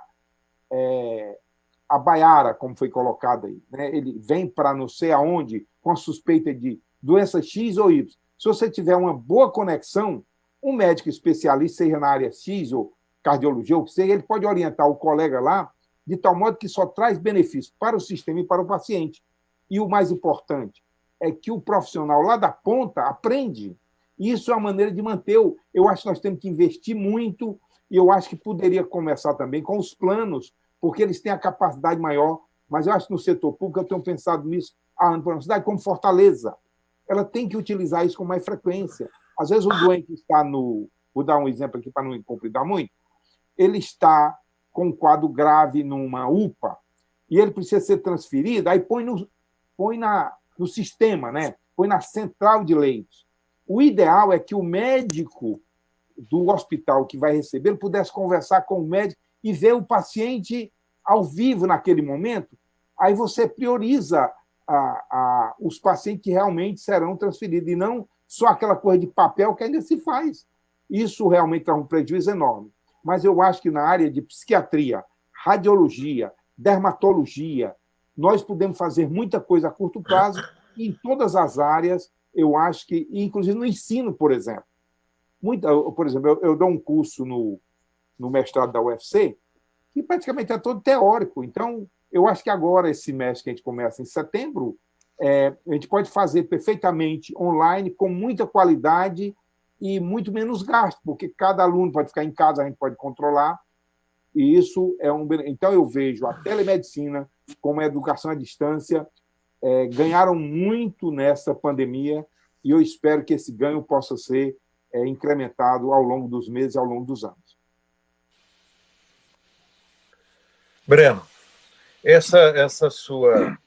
Baiara, como foi colocado aí, né? Ele vem para não sei aonde com a suspeita de doença X ou Y. Se você tiver uma boa conexão, um médico especialista, seja na área X ou cardiologia, ou que seja, ele pode orientar o colega lá de tal modo que só traz benefício para o sistema e para o paciente. E o mais importante é que o profissional lá da ponta aprende. Isso é uma maneira de manter. Eu acho que nós temos que investir muito, e eu acho que poderia começar também com os planos, porque eles têm a capacidade maior, mas eu acho que no setor público eu tenho pensado nisso há anos. Uma cidade como Fortaleza, ela tem que utilizar isso com mais frequência. Às vezes o doente está no... Vou dar um exemplo aqui para não complicar muito. Ele está com um quadro grave numa UPA e ele precisa ser transferido, aí põe no sistema, né? Põe na central de leitos. O ideal é que o médico do hospital que vai receber pudesse conversar com o médico e ver o paciente ao vivo naquele momento. Aí você prioriza os pacientes que realmente serão transferidos, e não só aquela coisa de papel que ainda se faz. Isso realmente traz um prejuízo enorme. Mas eu acho que na área de psiquiatria, radiologia, dermatologia, nós podemos fazer muita coisa a curto prazo, e em todas as áreas, eu acho que, inclusive no ensino, por exemplo. Por exemplo, eu dou um curso no mestrado da UFC, que praticamente é todo teórico. Então, eu acho que agora, esse semestre que a gente começa em setembro, a gente pode fazer perfeitamente online, com muita qualidade e muito menos gasto, porque cada aluno pode ficar em casa, a gente pode controlar, e isso é um... Então, eu vejo a telemedicina como a educação à distância ganharam muito nessa pandemia, e eu espero que esse ganho possa ser incrementado ao longo dos meses, ao longo dos anos. Breno, essa sua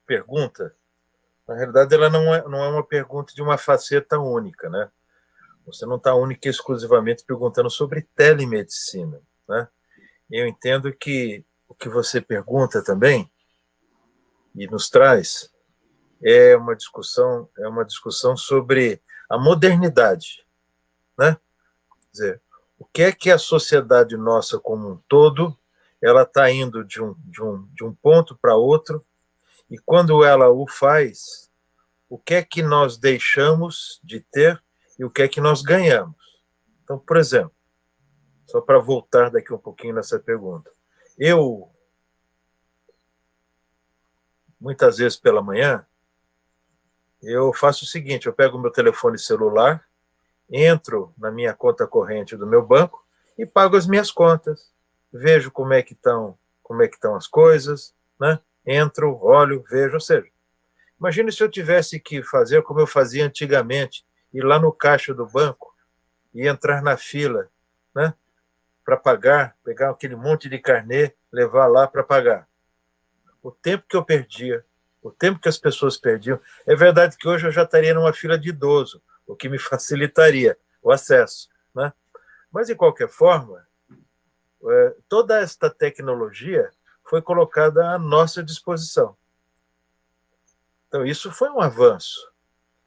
pergunta, na realidade, ela não é uma pergunta de uma faceta única, né? Você não está única e exclusivamente perguntando sobre telemedicina, né? Eu entendo que o que você pergunta também e nos traz é uma discussão sobre a modernidade, né? Quer dizer, o que é que a sociedade nossa como um todo ela está indo de um ponto para outro, e quando ela o faz, o que é que nós deixamos de ter e o que é que nós ganhamos. Então, por exemplo, só para voltar daqui um pouquinho nessa pergunta, Eu, muitas vezes pela manhã, eu faço o seguinte, eu pego o meu telefone celular, entro na minha conta corrente do meu banco e pago as minhas contas. Vejo como é que estão as coisas, né? Entro, olho, vejo, ou seja, imagine se eu tivesse que fazer como eu fazia antigamente, ir lá no caixa do banco e entrar na fila, né? Para pagar, pegar aquele monte de carnê, levar lá para pagar. O tempo que eu perdia, o tempo que as pessoas perdiam. É verdade que hoje eu já estaria numa fila de idoso, o que me facilitaria o acesso, né? Mas, de qualquer forma, toda esta tecnologia foi colocada à nossa disposição. Então, isso foi um avanço.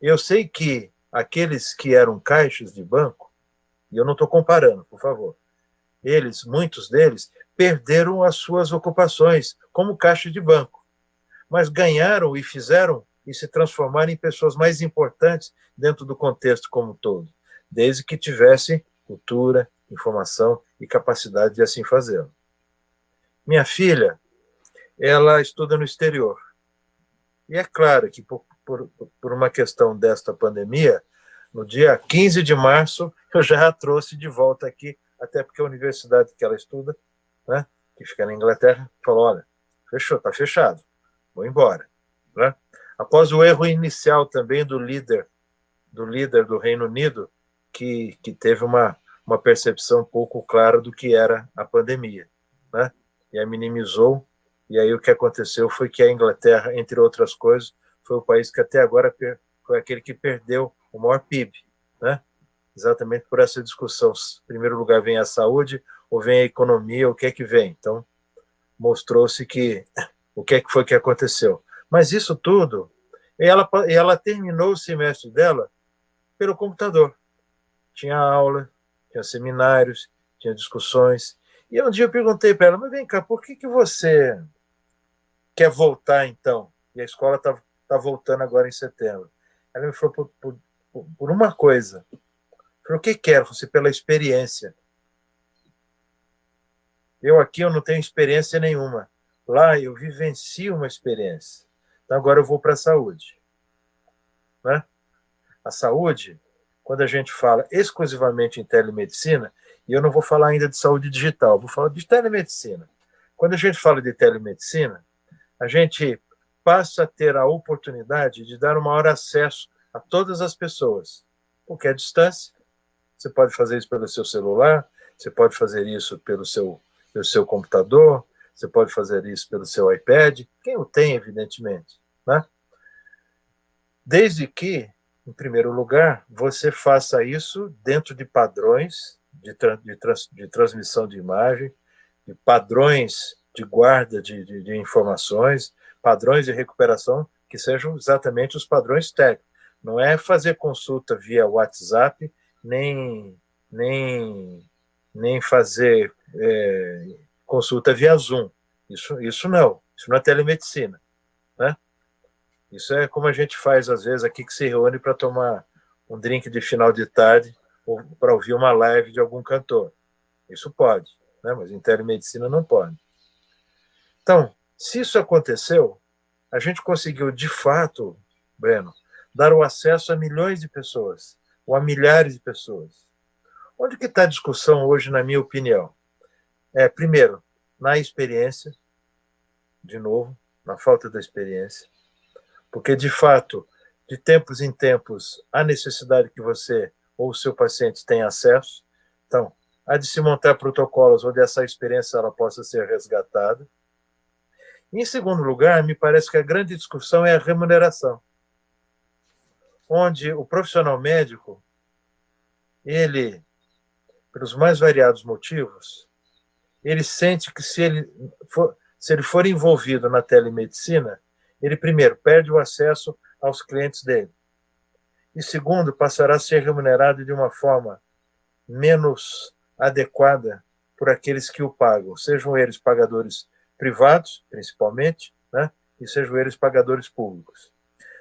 Eu sei que aqueles que eram caixas de banco, e eu não estou comparando, por favor, muitos deles, perderam as suas ocupações como caixa de banco, mas ganharam e fizeram e se transformaram em pessoas mais importantes dentro do contexto como um todo, desde que tivessem cultura, informação e capacidade de assim fazê-lo. Minha filha, ela estuda no exterior. E é claro que, por uma questão desta pandemia, no dia 15 de março, eu já a trouxe de volta aqui, até porque a universidade que ela estuda, né, que fica na Inglaterra, falou, olha, fechou, está fechado, vou embora. Né? Após o erro inicial também do líder do Reino Unido, que teve uma percepção pouco clara do que era a pandemia, né? E a minimizou, e aí o que aconteceu foi que a Inglaterra, entre outras coisas, foi o país que até agora foi aquele que perdeu o maior PIB, né? Exatamente por essa discussão. Em primeiro lugar vem a saúde ou vem a economia, o que é que vem? Então, mostrou-se que o que é que foi que aconteceu. Mas isso tudo, ela terminou o semestre dela pelo computador. Tinha aula, tinha seminários, tinha discussões. E um dia eu perguntei para ela, mas vem cá, por que você quer voltar então? E a escola está voltando agora em setembro. Ela me falou, por uma coisa. Eu falei, o que quero? Você pela experiência. Eu aqui eu não tenho experiência nenhuma. Lá eu vivencio uma experiência. Então agora eu vou para a saúde. Né? A saúde, quando a gente fala exclusivamente em telemedicina, e eu não vou falar ainda de saúde digital, vou falar de telemedicina. Quando a gente fala de telemedicina, a gente passa a ter a oportunidade de dar um maior acesso a todas as pessoas, porque à distância. Você pode fazer isso pelo seu celular, você pode fazer isso pelo seu computador, você pode fazer isso pelo seu iPad, quem o tem, evidentemente. Né? Desde que, em primeiro lugar, você faça isso dentro de padrões de transmissão de imagem, de padrões de guarda de informações, padrões de recuperação que sejam exatamente os padrões técnicos. Não é fazer consulta via WhatsApp, nem fazer consulta via Zoom. Isso não é telemedicina. Né? Isso é como a gente faz, às vezes, aqui que se reúne para tomar um drink de final de tarde ou para ouvir uma live de algum cantor. Isso pode, né? Mas em telemedicina não pode. Então, se isso aconteceu, a gente conseguiu, de fato, Breno, dar o acesso a milhões de pessoas, ou a milhares de pessoas. Onde que está a discussão hoje, na minha opinião? Primeiro, na experiência, de novo, na falta da experiência, porque, de fato, de tempos em tempos, há necessidade que você ou o seu paciente tenha acesso. Então, há de se montar protocolos onde essa experiência ela possa ser resgatada. Em segundo lugar, me parece que a grande discussão é a remuneração, onde o profissional médico, ele, pelos mais variados motivos, ele sente que se ele for envolvido na telemedicina, ele, primeiro, perde o acesso aos clientes dele. E, segundo, passará a ser remunerado de uma forma menos adequada por aqueles que o pagam, sejam eles pagadores privados, principalmente, né? E sejam eles pagadores públicos.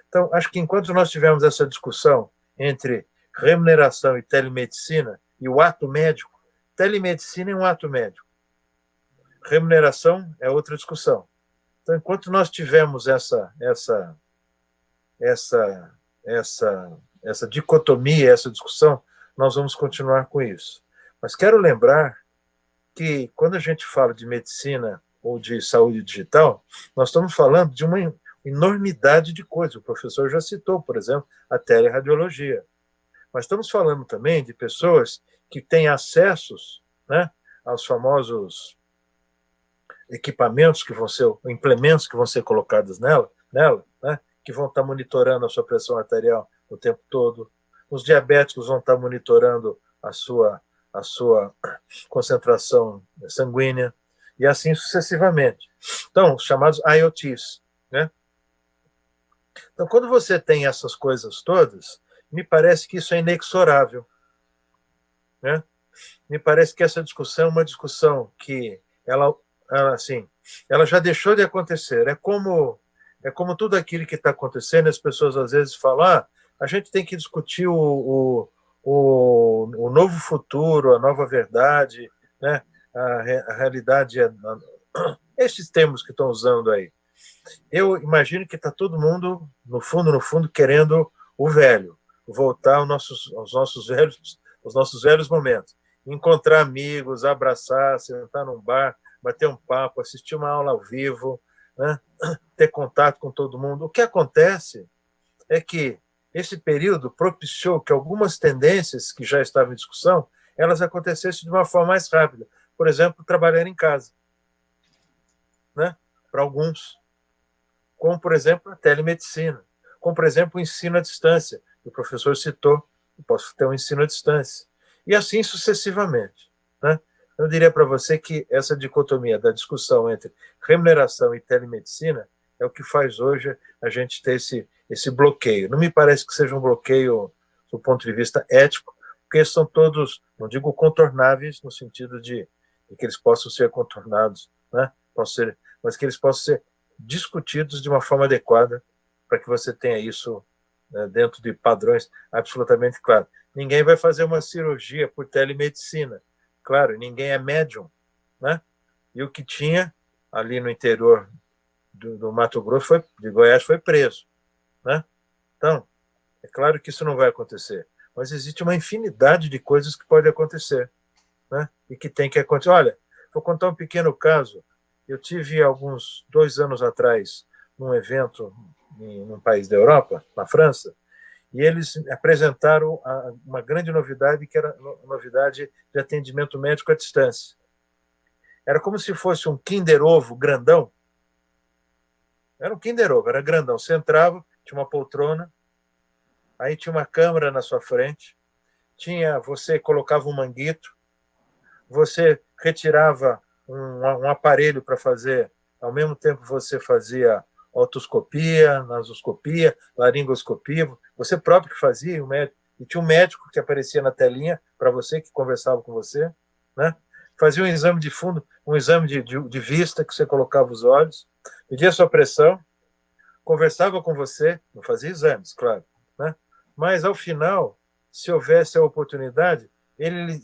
Então, acho que enquanto nós tivermos essa discussão entre remuneração e telemedicina e o ato médico, telemedicina é um ato médico. Remuneração é outra discussão. Então, enquanto nós tivermos essa dicotomia, essa discussão, nós vamos continuar com isso. Mas quero lembrar que, quando a gente fala de medicina ou de saúde digital, nós estamos falando de uma enormidade de coisas. O professor já citou, por exemplo, a teleradiologia. Mas estamos falando também de pessoas que têm acessos, né, aos famosos equipamentos que vão ser, implementos que vão ser colocados nela, né, que vão estar monitorando a sua pressão arterial o tempo todo. Os diabéticos vão estar monitorando a sua concentração sanguínea, e assim sucessivamente. Então, os chamados IoTs, né? Então, quando você tem essas coisas todas, me parece que isso é inexorável, né? Me parece que essa discussão é uma discussão que ela já deixou de acontecer. É como tudo aquilo que está acontecendo, as pessoas às vezes falam, a gente tem que discutir o novo futuro, a nova verdade, né? A realidade, esses termos que estão usando aí. Eu imagino que está todo mundo, no fundo, querendo o velho, voltar aos nossos velhos momentos. Encontrar amigos, abraçar, sentar num bar, bater um papo, assistir uma aula ao vivo, né? Ter contato com todo mundo. O que acontece é que esse período propiciou que algumas tendências que já estavam em discussão, elas acontecessem de uma forma mais rápida. Por exemplo, trabalhar em casa, né? Para alguns. Como, por exemplo, a telemedicina. Como, por exemplo, o ensino à distância. O professor citou, eu posso ter um ensino à distância. E assim sucessivamente, né? Eu diria para você que essa dicotomia da discussão entre remuneração e telemedicina é o que faz hoje a gente ter esse bloqueio. Não me parece que seja um bloqueio do ponto de vista ético, porque são todos, não digo contornáveis, no sentido de que eles possam ser contornados, né? Mas que eles possam ser discutidos de uma forma adequada para que você tenha isso, né, dentro de padrões absolutamente claros. Ninguém vai fazer uma cirurgia por telemedicina, claro, ninguém é médium, né? E o que tinha ali no interior do Mato Grosso, de Goiás, foi preso, né? Então, é claro que isso não vai acontecer, mas existe uma infinidade de coisas que podem acontecer, né? E que tem que acontecer. Olha, vou contar um pequeno caso. Eu tive, alguns 2 anos atrás, num evento num país da Europa, na França, e eles apresentaram uma grande novidade, que era a novidade de atendimento médico à distância. Era como se fosse um Kinder Ovo grandão. Era um Kinder Ovo, era grandão. Você entrava, tinha uma poltrona, aí tinha uma câmera na sua frente, você colocava um manguito, você retirava um aparelho para fazer, ao mesmo tempo você fazia otoscopia, nasoscopia, laringoscopia, você próprio que fazia, e tinha um médico que aparecia na telinha para você, que conversava com você, né? Fazia um exame de fundo, um exame de vista, que você colocava os olhos, media a sua pressão, conversava com você, não fazia exames, claro, né? Mas, ao final, se houvesse a oportunidade, ele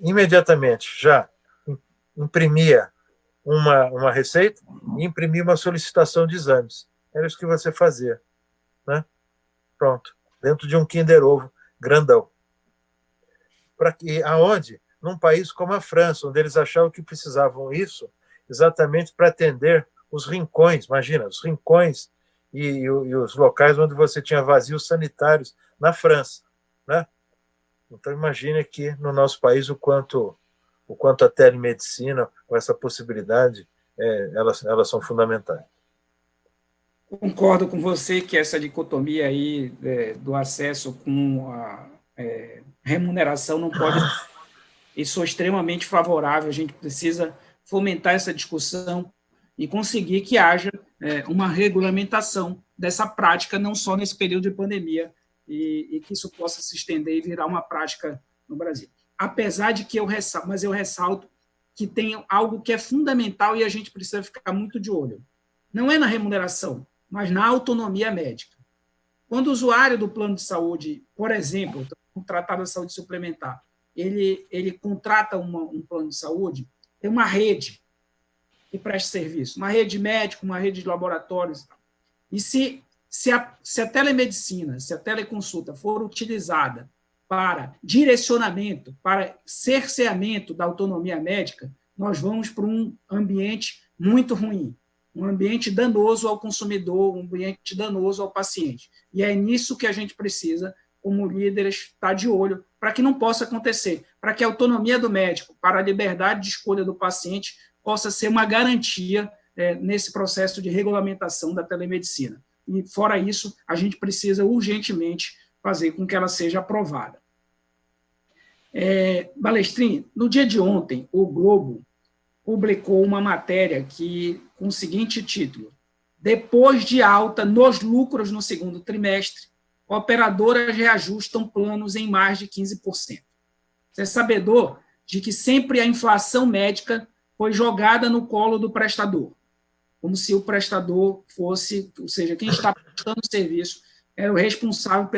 imediatamente já imprimia uma receita e imprimia uma solicitação de exames. Era isso que você fazia, né? Pronto, dentro de um Kinder Ovo grandão. Aonde? Num país como a França, onde eles achavam que precisavam isso exatamente para atender os rincões, imagina, os rincões e os locais onde você tinha vazios sanitários na França, né? Então, imagine aqui no nosso país o quanto a telemedicina, ou essa possibilidade, elas são fundamentais. Concordo com você que essa dicotomia aí do acesso com a remuneração não pode... E sou extremamente favorável, a gente precisa fomentar essa discussão e conseguir que haja uma regulamentação dessa prática, não só nesse período de pandemia, e que isso possa se estender e virar uma prática no Brasil. Apesar de que eu ressalto que tem algo que é fundamental e a gente precisa ficar muito de olho. Não é na remuneração, mas na autonomia médica. Quando o usuário do plano de saúde, por exemplo, tratado da saúde suplementar, ele contrata um plano de saúde, tem uma rede que preste serviço, uma rede de médicos, uma rede de laboratórios. E se a telemedicina, se a teleconsulta for utilizada para direcionamento, para cerceamento da autonomia médica, nós vamos para um ambiente muito ruim, um ambiente danoso ao consumidor, um ambiente danoso ao paciente. E é nisso que a gente precisa, como líderes, estar de olho, para que não possa acontecer, para que a autonomia do médico, para a liberdade de escolha do paciente, possa ser uma garantia nesse processo de regulamentação da telemedicina. E, fora isso, a gente precisa urgentemente fazer com que ela seja aprovada. Balestrin, no dia de ontem, o Globo publicou uma matéria com o seguinte título: depois de alta nos lucros no segundo trimestre, operadoras reajustam planos em mais de 15%. Você é sabedor de que sempre a inflação médica foi jogada no colo do prestador, como se o prestador fosse, ou seja, quem está prestando o serviço era o responsável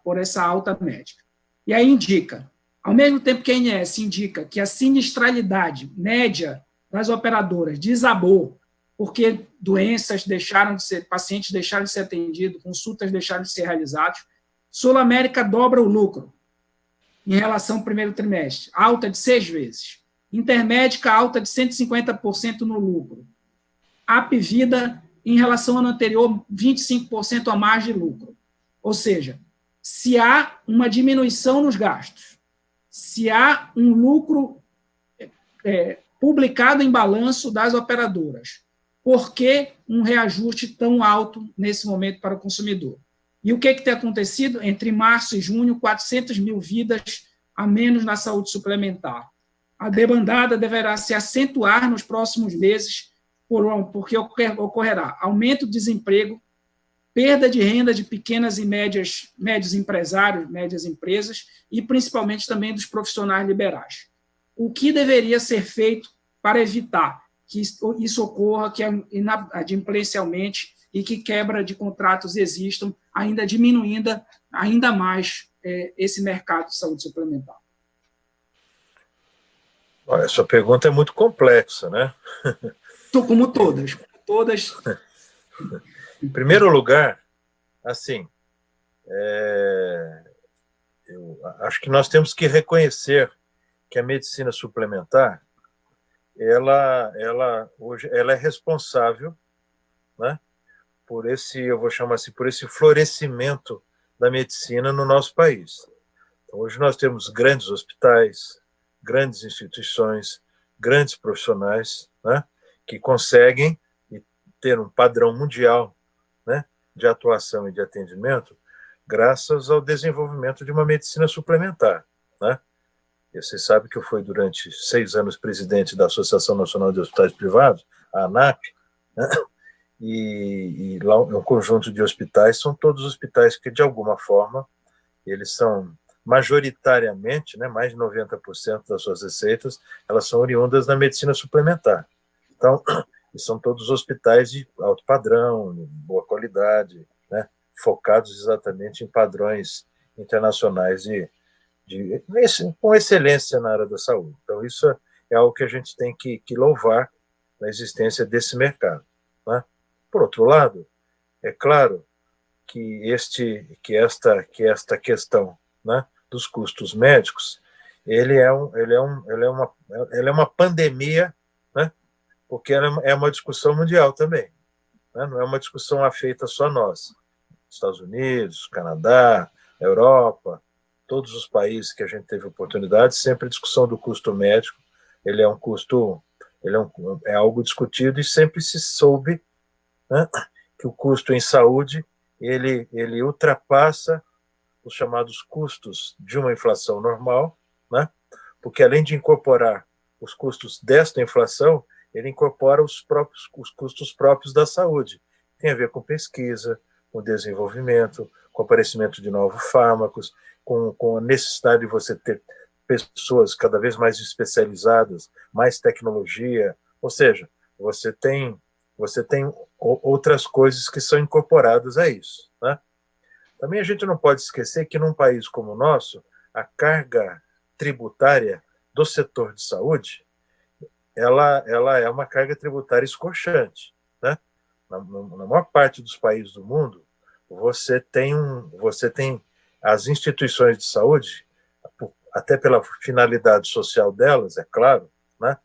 por essa alta médica. E aí indica, ao mesmo tempo que a ANS indica que a sinistralidade média das operadoras desabou, porque pacientes deixaram de ser atendidos, consultas deixaram de ser realizadas, Sul América dobra o lucro em relação ao primeiro trimestre, alta de 6 vezes. Intermédica, alta de 150% no lucro. Apvida, em relação ao ano anterior, 25% a mais de lucro. Ou seja, se há uma diminuição nos gastos, se há um lucro publicado em balanço das operadoras, por que um reajuste tão alto nesse momento para o consumidor? E o que tem acontecido? Entre março e junho, 400 mil vidas a menos na saúde suplementar. A demandada deverá se acentuar nos próximos meses, porque ocorrerá aumento do desemprego, perda de renda de pequenas e médios empresários, médias empresas, e principalmente também dos profissionais liberais. O que deveria ser feito para evitar que isso ocorra, que inadimplêncialmente e que quebra de contratos existam, ainda diminuindo ainda mais esse mercado de saúde suplementar? Olha, sua pergunta é muito complexa, né? Como todas. Em primeiro lugar, assim, eu acho que nós temos que reconhecer que a medicina suplementar, hoje ela é responsável, né, por esse, eu vou chamar assim, por esse florescimento da medicina no nosso país. Então, hoje nós temos grandes hospitais, grandes instituições, grandes profissionais, né, que conseguem ter um padrão mundial, né, de atuação e de atendimento graças ao desenvolvimento de uma medicina suplementar, né? E você sabe que eu fui durante 6 anos presidente da Associação Nacional de Hospitais Privados, a ANAP, né? E lá um conjunto de hospitais, são todos hospitais que, de alguma forma, eles são majoritariamente, né, mais de 90% das suas receitas, elas são oriundas da medicina suplementar. Então, são todos hospitais de alto padrão, de boa qualidade, né, focados exatamente em padrões internacionais com excelência na área da saúde. Então, isso é algo que a gente tem que louvar na existência desse mercado, né? Por outro lado, é claro que esta questão, né, dos custos médicos, ele é uma pandemia, né, porque é uma discussão mundial também, né? Não é uma discussão afeita só a nós. Estados Unidos, Canadá, Europa, todos os países que a gente teve oportunidade, sempre a discussão do custo médico, ele é um custo, é algo discutido, e sempre se soube, né, que o custo em saúde ele ultrapassa os chamados custos de uma inflação normal, né, porque além de incorporar os custos desta inflação, ele incorpora os custos próprios da saúde. Tem a ver com pesquisa, com desenvolvimento, com o aparecimento de novos fármacos, com a necessidade de você ter pessoas cada vez mais especializadas, mais tecnologia, ou seja, você tem outras coisas que são incorporadas a isso, né? Também a gente não pode esquecer que num país como o nosso, a carga tributária do setor de saúde, ela é uma carga tributária escorchante, né? Na maior parte dos países do mundo, você tem as instituições de saúde, até pela finalidade social delas, é claro, né?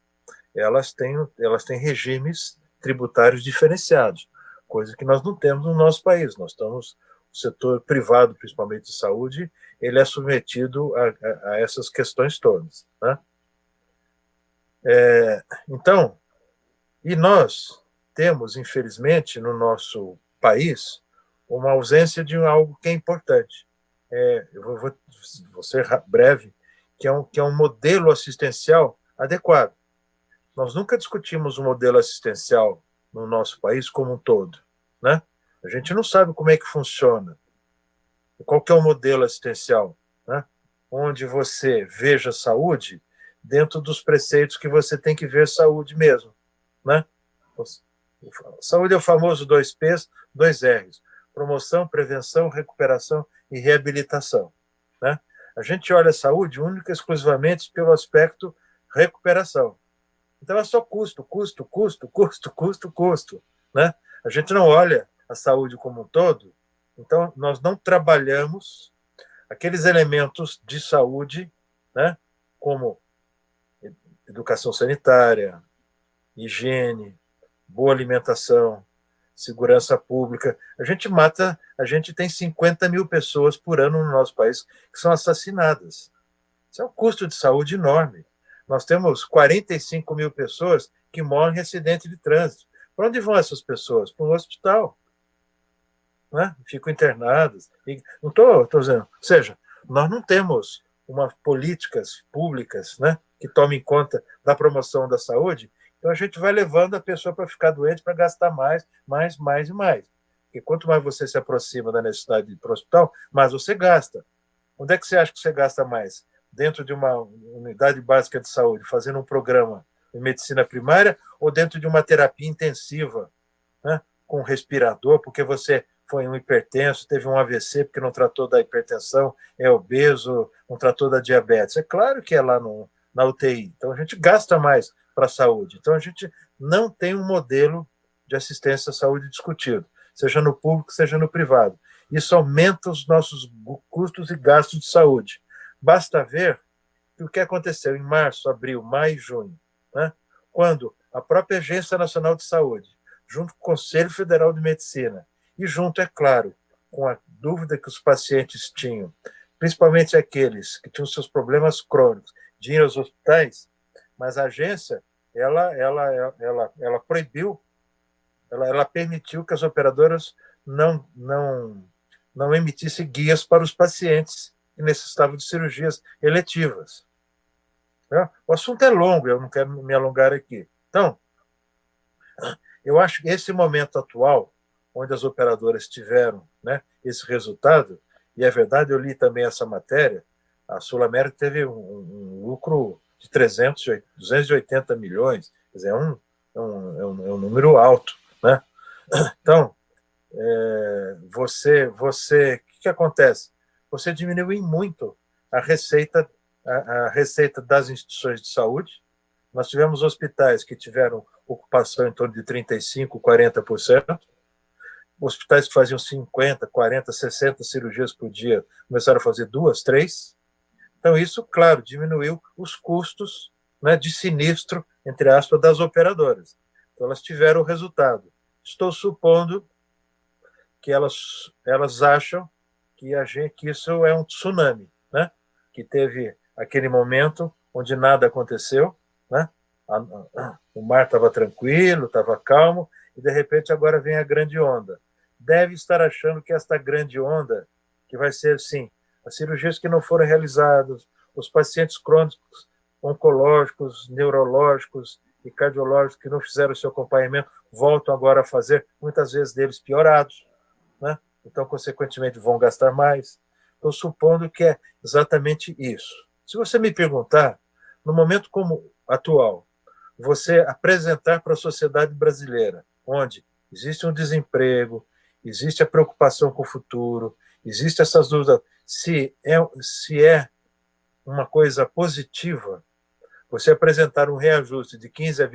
Elas têm regimes tributários diferenciados, coisa que nós não temos no nosso país. Nós estamos, o setor privado, principalmente de saúde, ele é submetido a essas questões todas, né? Então, e nós temos, infelizmente, no nosso país, uma ausência de algo que é importante. Eu vou ser breve, que é um modelo assistencial adequado. Nós nunca discutimos o modelo assistencial no nosso país como um todo, né? A gente não sabe como é que funciona. Qual que é o modelo assistencial, né? Onde você veja saúde dentro dos preceitos que você tem que ver saúde mesmo, né? Saúde é o famoso 2Ps, 2Rs. Promoção, prevenção, recuperação e reabilitação, né? A gente olha a saúde única e exclusivamente pelo aspecto recuperação. Então é só custo, né? A gente não olha a saúde como um todo, então nós não trabalhamos aqueles elementos de saúde, né? Como educação sanitária, higiene, boa alimentação, segurança pública. A gente tem 50 mil pessoas por ano no nosso país que são assassinadas. Isso é um custo de saúde enorme. Nós temos 45 mil pessoas que morrem em acidente de trânsito. Para onde vão essas pessoas? Para um hospital, né? Ficam internadas. Não estou dizendo. Ou seja, nós não temos políticas públicas, né, que tomem conta da promoção da saúde. Então a gente vai levando a pessoa para ficar doente, para gastar mais e mais. Porque quanto mais você se aproxima da necessidade de ir para o hospital, mais você gasta. Onde é que você acha que você gasta mais? Dentro de uma unidade básica de saúde, fazendo um programa de medicina primária, ou dentro de uma terapia intensiva, né, com respirador, porque você foi um hipertenso, teve um AVC porque não tratou da hipertensão, é obeso, não tratou da diabetes. É claro que é lá na UTI. Então a gente gasta mais para a saúde. Então a gente não tem um modelo de assistência à saúde discutido, seja no público, seja no privado. Isso aumenta os nossos custos e gastos de saúde. Basta ver o que aconteceu em março, abril, maio e junho, né? Quando a própria Agência Nacional de Saúde, junto com o Conselho Federal de Medicina, e junto, é claro, com a dúvida que os pacientes tinham, principalmente aqueles que tinham seus problemas crônicos, de ir aos hospitais, mas a agência, ela proibiu, ela permitiu que as operadoras não emitissem guias para os pacientes que necessitavam de cirurgias eletivas. O assunto é longo, eu não quero me alongar aqui. Então, eu acho que esse momento atual, onde as operadoras tiveram, né, esse resultado, e é verdade, eu li também essa matéria, a Sul América teve um lucro de 280 milhões, quer dizer, é um número alto, né? Então, o que acontece? Você diminuiu em muito a receita das instituições de saúde. Nós tivemos hospitais que tiveram ocupação em torno de 35%, 40%. Hospitais que faziam 50, 40, 60 cirurgias por dia começaram a fazer 2, 3. Então, isso, claro, diminuiu os custos, né, de sinistro, entre aspas, das operadoras. Então, elas tiveram o resultado. Estou supondo que elas acham que isso é um tsunami, né? Que teve aquele momento onde nada aconteceu, né? O mar estava tranquilo, estava calmo, e de repente agora vem a grande onda. Deve estar achando que esta grande onda, que vai ser assim, as cirurgias que não foram realizadas, os pacientes crônicos, oncológicos, neurológicos e cardiológicos que não fizeram o seu acompanhamento, voltam agora a fazer, muitas vezes deles piorados, né? Então, consequentemente, vão gastar mais. Estou supondo que é exatamente isso. Se você me perguntar, no momento como atual, você apresentar para a sociedade brasileira, onde existe um desemprego, existe a preocupação com o futuro, existe essas dúvidas, se é uma coisa positiva você apresentar um reajuste de 15% a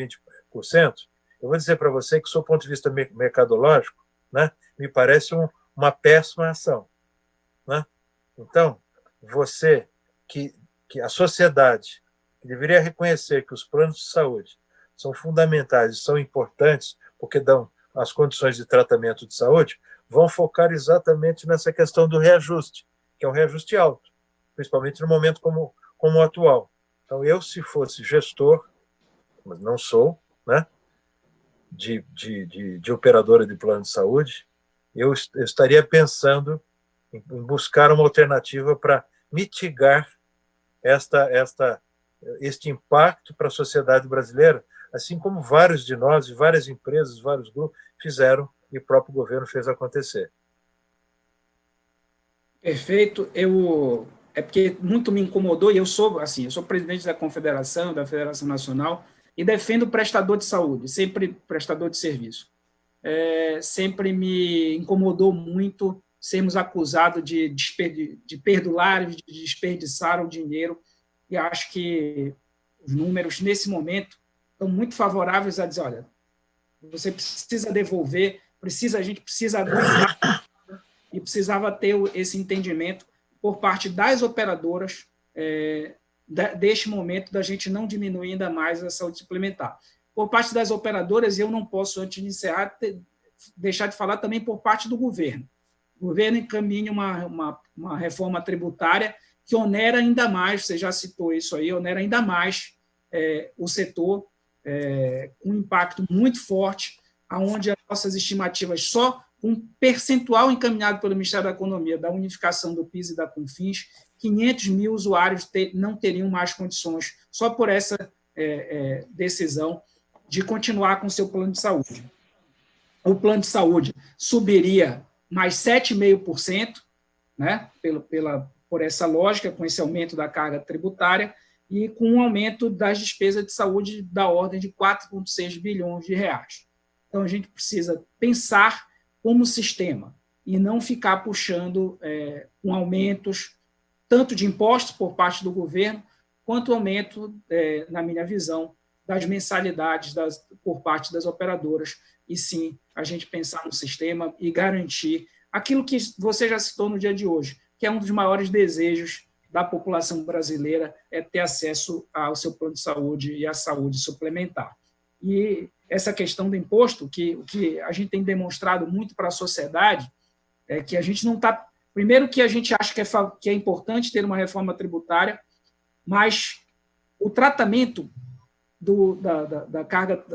20%, eu vou dizer para você que, do ponto de vista mercadológico, né, me parece uma péssima ação. Né? Então, você, que a sociedade que deveria reconhecer que os planos de saúde são fundamentais e são importantes, porque dão as condições de tratamento de saúde, vão focar exatamente nessa questão do reajuste, que é um reajuste alto, principalmente no momento como o atual. Então, eu, se fosse gestor, mas não sou, né, de operadora de plano de saúde, eu estaria pensando em buscar uma alternativa para mitigar este impacto para a sociedade brasileira, assim como vários de nós, várias empresas, vários grupos fizeram e o próprio governo fez acontecer. Perfeito. É porque muito me incomodou, e eu sou presidente da Confederação, da Federação Nacional, e defendo o prestador de saúde, sempre prestador de serviço. Sempre me incomodou muito sermos acusados de perdular, de desperdiçar o dinheiro, e acho que os números, nesse momento, estão muito favoráveis a dizer, olha, você precisa devolver, a gente precisa aguentar, e precisava ter esse entendimento por parte das operadoras, deste momento, da gente não diminuir ainda mais a saúde suplementar. Por parte das operadoras, eu não posso, antes de encerrar, deixar de falar também por parte do governo. O governo encaminha uma reforma tributária que onera ainda mais, você já citou isso aí, onera ainda mais o setor, com um impacto muito forte, onde as nossas estimativas, só um percentual encaminhado pelo Ministério da Economia, da unificação do PIS e da CONFINS, 500 mil usuários não teriam mais condições, só por essa decisão de continuar com o seu plano de saúde. O plano de saúde subiria mais 7,5%, né, por essa lógica, com esse aumento da carga tributária, e com um aumento das despesas de saúde da ordem de 4,6 bilhões de reais. Então, a gente precisa pensar como sistema e não ficar puxando com aumentos, tanto de impostos por parte do governo, quanto aumento, na minha visão, das mensalidades por parte das operadoras, e sim, a gente pensar no sistema e garantir aquilo que você já citou no dia de hoje, que é um dos maiores desejos da população brasileira, é ter acesso ao seu plano de saúde e à saúde suplementar. E essa questão do imposto, o que a gente tem demonstrado muito para a sociedade, é que a gente não está... Primeiro que a gente acha que é importante ter uma reforma tributária, mas o tratamento da carga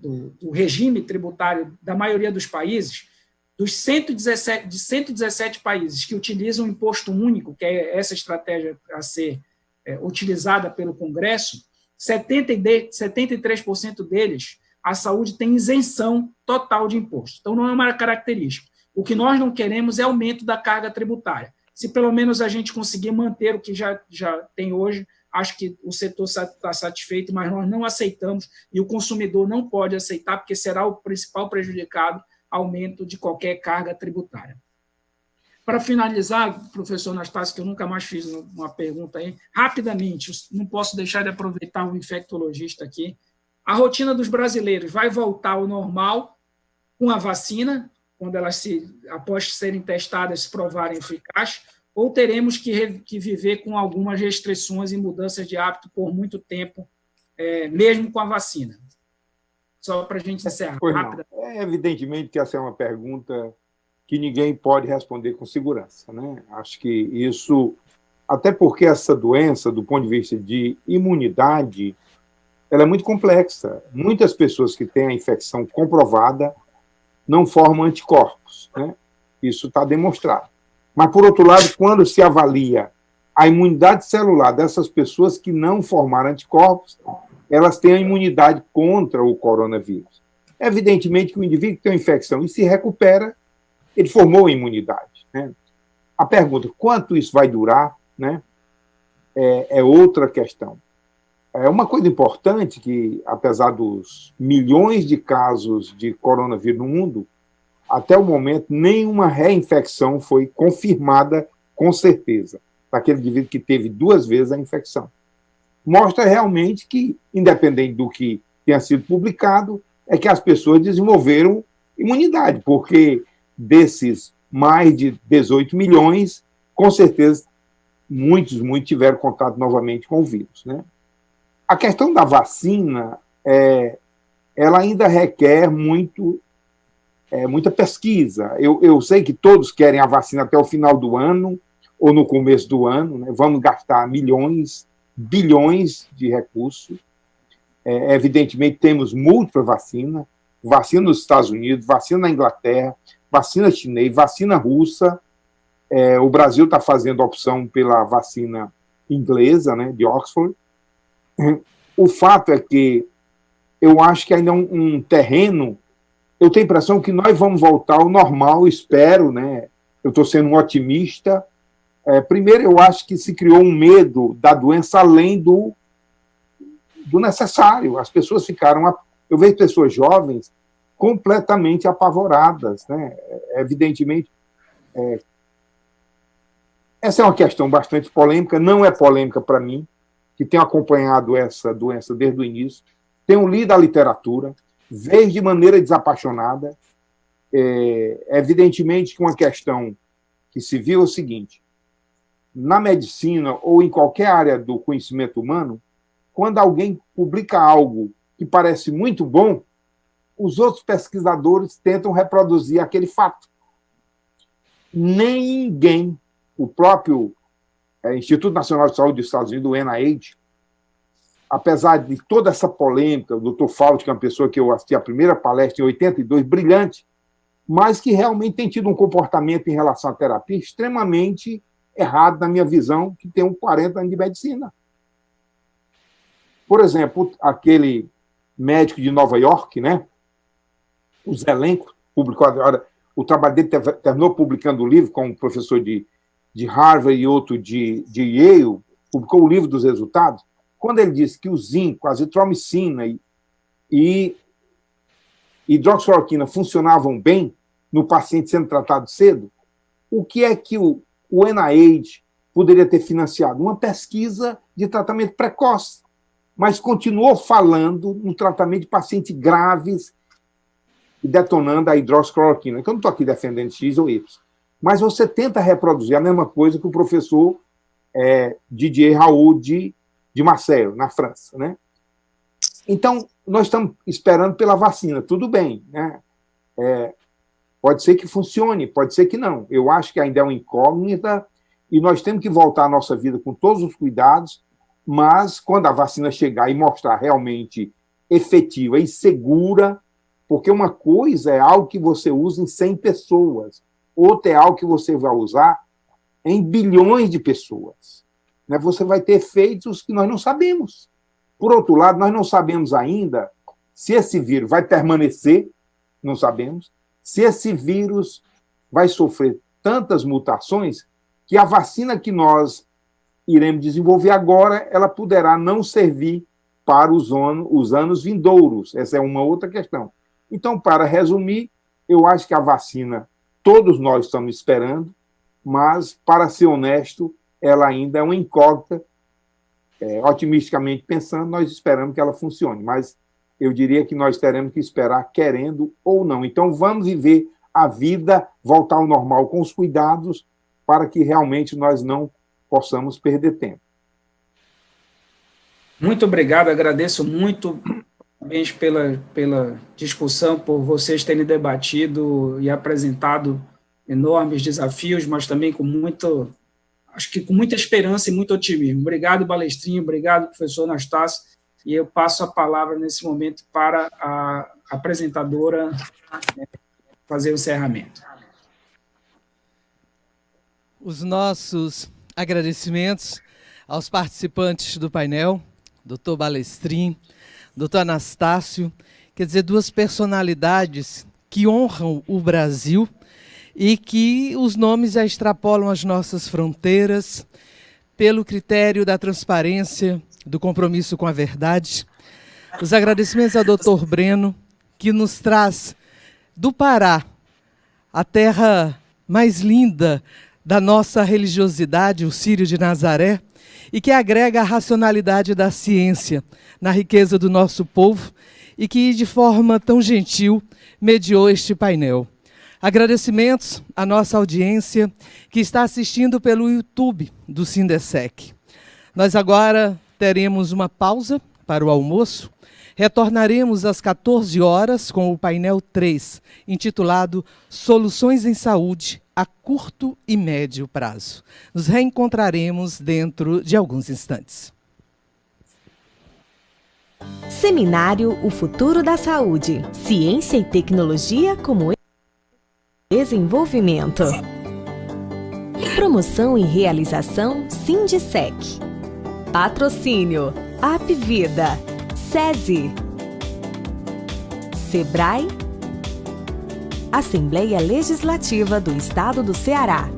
do regime tributário da maioria dos países, de 117 países que utilizam o imposto único, que é essa estratégia a ser utilizada pelo Congresso, 73% deles, a saúde tem isenção total de imposto. Então, não é uma característica. O que nós não queremos é aumento da carga tributária. Se pelo menos a gente conseguir manter o que já tem hoje, acho que o setor está satisfeito, mas nós não aceitamos, e o consumidor não pode aceitar, porque será o principal prejudicado aumento de qualquer carga tributária. Para finalizar, professor Anastácio, que eu nunca mais fiz uma pergunta aí, rapidamente, não posso deixar de aproveitar o infectologista aqui. A rotina dos brasileiros vai voltar ao normal com a vacina, quando elas, após serem testadas, se provarem eficazes, ou teremos que viver com algumas restrições e mudanças de hábito por muito tempo, mesmo com a vacina? Só para a gente encerrar. Rápida. Evidentemente que essa é uma pergunta que ninguém pode responder com segurança, né? Acho que isso, até porque essa doença, do ponto de vista de imunidade, ela é muito complexa. Muitas pessoas que têm a infecção comprovada não formam anticorpos, né? Isso está demonstrado. Mas, por outro lado, quando se avalia a imunidade celular dessas pessoas que não formaram anticorpos, elas têm a imunidade contra o coronavírus. Evidentemente que o indivíduo que tem uma infecção e se recupera, ele formou a imunidade, né? A pergunta, quanto isso vai durar, né, é outra questão. É uma coisa importante que, apesar dos milhões de casos de coronavírus no mundo, até o momento, nenhuma reinfecção foi confirmada com certeza daquele indivíduo que teve 2 vezes a infecção. mostra realmente que, independente do que tenha sido publicado, é que as pessoas desenvolveram imunidade, porque desses mais de 18 milhões, com certeza, muitos tiveram contato novamente com o vírus, né? A questão da vacina, ela ainda requer muita pesquisa. Eu sei que todos querem a vacina até o final do ano, ou no começo do ano, né? Vamos gastar milhões, bilhões de recursos. Evidentemente, temos múltipla vacina nos Estados Unidos, vacina na Inglaterra, vacina chinesa, vacina russa. O Brasil está fazendo a opção pela vacina inglesa, né, de Oxford. O fato é que eu acho que ainda é um terreno. Eu tenho a impressão que nós vamos voltar ao normal, espero, né? Eu estou sendo um otimista. Primeiro, eu acho que se criou um medo da doença além do necessário. As pessoas ficaram... Eu vejo pessoas jovens completamente apavoradas, né? Evidentemente, essa é uma questão bastante polêmica, não é polêmica para mim, que tenho acompanhado essa doença desde o início, tenho lido a literatura, vejo de maneira desapaixonada. Evidentemente que uma questão que se viu é o seguinte: na medicina ou em qualquer área do conhecimento humano, quando alguém publica algo que parece muito bom, os outros pesquisadores tentam reproduzir aquele fato. Ninguém, o próprio Instituto Nacional de Saúde dos Estados Unidos, o NIH, apesar de toda essa polêmica, o Dr. Fauci, que é uma pessoa que eu assisti a primeira palestra em 82, brilhante, mas que realmente tem tido um comportamento em relação à terapia extremamente errado, na minha visão, que tem 40 anos de medicina. Por exemplo, aquele médico de Nova York, né, o Zelenko, publicou agora, o trabalho dele terminou publicando o livro com um professor de Harvard e outro de Yale, publicou o livro dos resultados, quando ele disse que o zinco, a azitromicina e hidroxicloroquina funcionavam bem no paciente sendo tratado cedo, o que é que o NIH poderia ter financiado? Uma pesquisa de tratamento precoce, mas continuou falando no tratamento de pacientes graves e detonando a hidroxicloroquina. Então, eu não estou aqui defendendo X ou Y, mas você tenta reproduzir a mesma coisa que o professor Didier Raoult de Marseille, na França, né? Então, nós estamos esperando pela vacina, tudo bem, né? Pode ser que funcione, pode ser que não. Eu acho que ainda é uma incógnita e nós temos que voltar à nossa vida com todos os cuidados, mas quando a vacina chegar e mostrar realmente efetiva e segura, porque uma coisa é algo que você usa em 100 pessoas, outra é algo que você vai usar em bilhões de pessoas. Né? Você vai ter efeitos que nós não sabemos. Por outro lado, nós não sabemos ainda se esse vírus vai permanecer, não sabemos, se esse vírus vai sofrer tantas mutações que a vacina que nós iremos desenvolver agora, ela poderá não servir para os anos vindouros. Essa é uma outra questão. Então, para resumir, eu acho que a vacina, todos nós estamos esperando, mas, para ser honesto, ela ainda é uma incógnita. Otimisticamente pensando, nós esperamos que ela funcione, mas eu diria que nós teremos que esperar querendo ou não. Então, vamos viver a vida, voltar ao normal com os cuidados, para que realmente nós não possamos perder tempo. Muito obrigado, agradeço muito, parabéns pela discussão, por vocês terem debatido e apresentado enormes desafios, mas também com acho que com muita esperança e muito otimismo. Obrigado, Balestrinho, obrigado, professor Anastácio, e eu passo a palavra nesse momento para a apresentadora fazer o encerramento. Os nossos agradecimentos aos participantes do painel, doutor Balestrin, doutor Anastácio, quer dizer, duas personalidades que honram o Brasil e que os nomes já extrapolam as nossas fronteiras pelo critério da transparência, do compromisso com a verdade. Os agradecimentos ao doutor Breno, que nos traz do Pará, a terra mais linda da nossa religiosidade, o Círio de Nazaré, e que agrega a racionalidade da ciência na riqueza do nosso povo e que, de forma tão gentil, mediou este painel. Agradecimentos à nossa audiência que está assistindo pelo YouTube do Sindesec. Nós agora teremos uma pausa para o almoço. Retornaremos às 14 horas com o painel 3, intitulado Soluções em Saúde a Curto e Médio Prazo. Nos reencontraremos dentro de alguns instantes. Seminário O Futuro da Saúde. Ciência e tecnologia como desenvolvimento. Promoção e realização Sindesec. Patrocínio Apvida, SESI, Sebrae, Assembleia Legislativa do Estado do Ceará.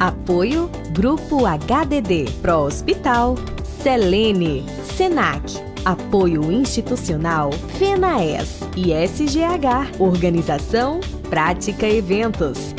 Apoio Grupo HDD, Pró-Hospital, Selene, Senac. Apoio institucional FENAES e SGH. Organização Prática Eventos.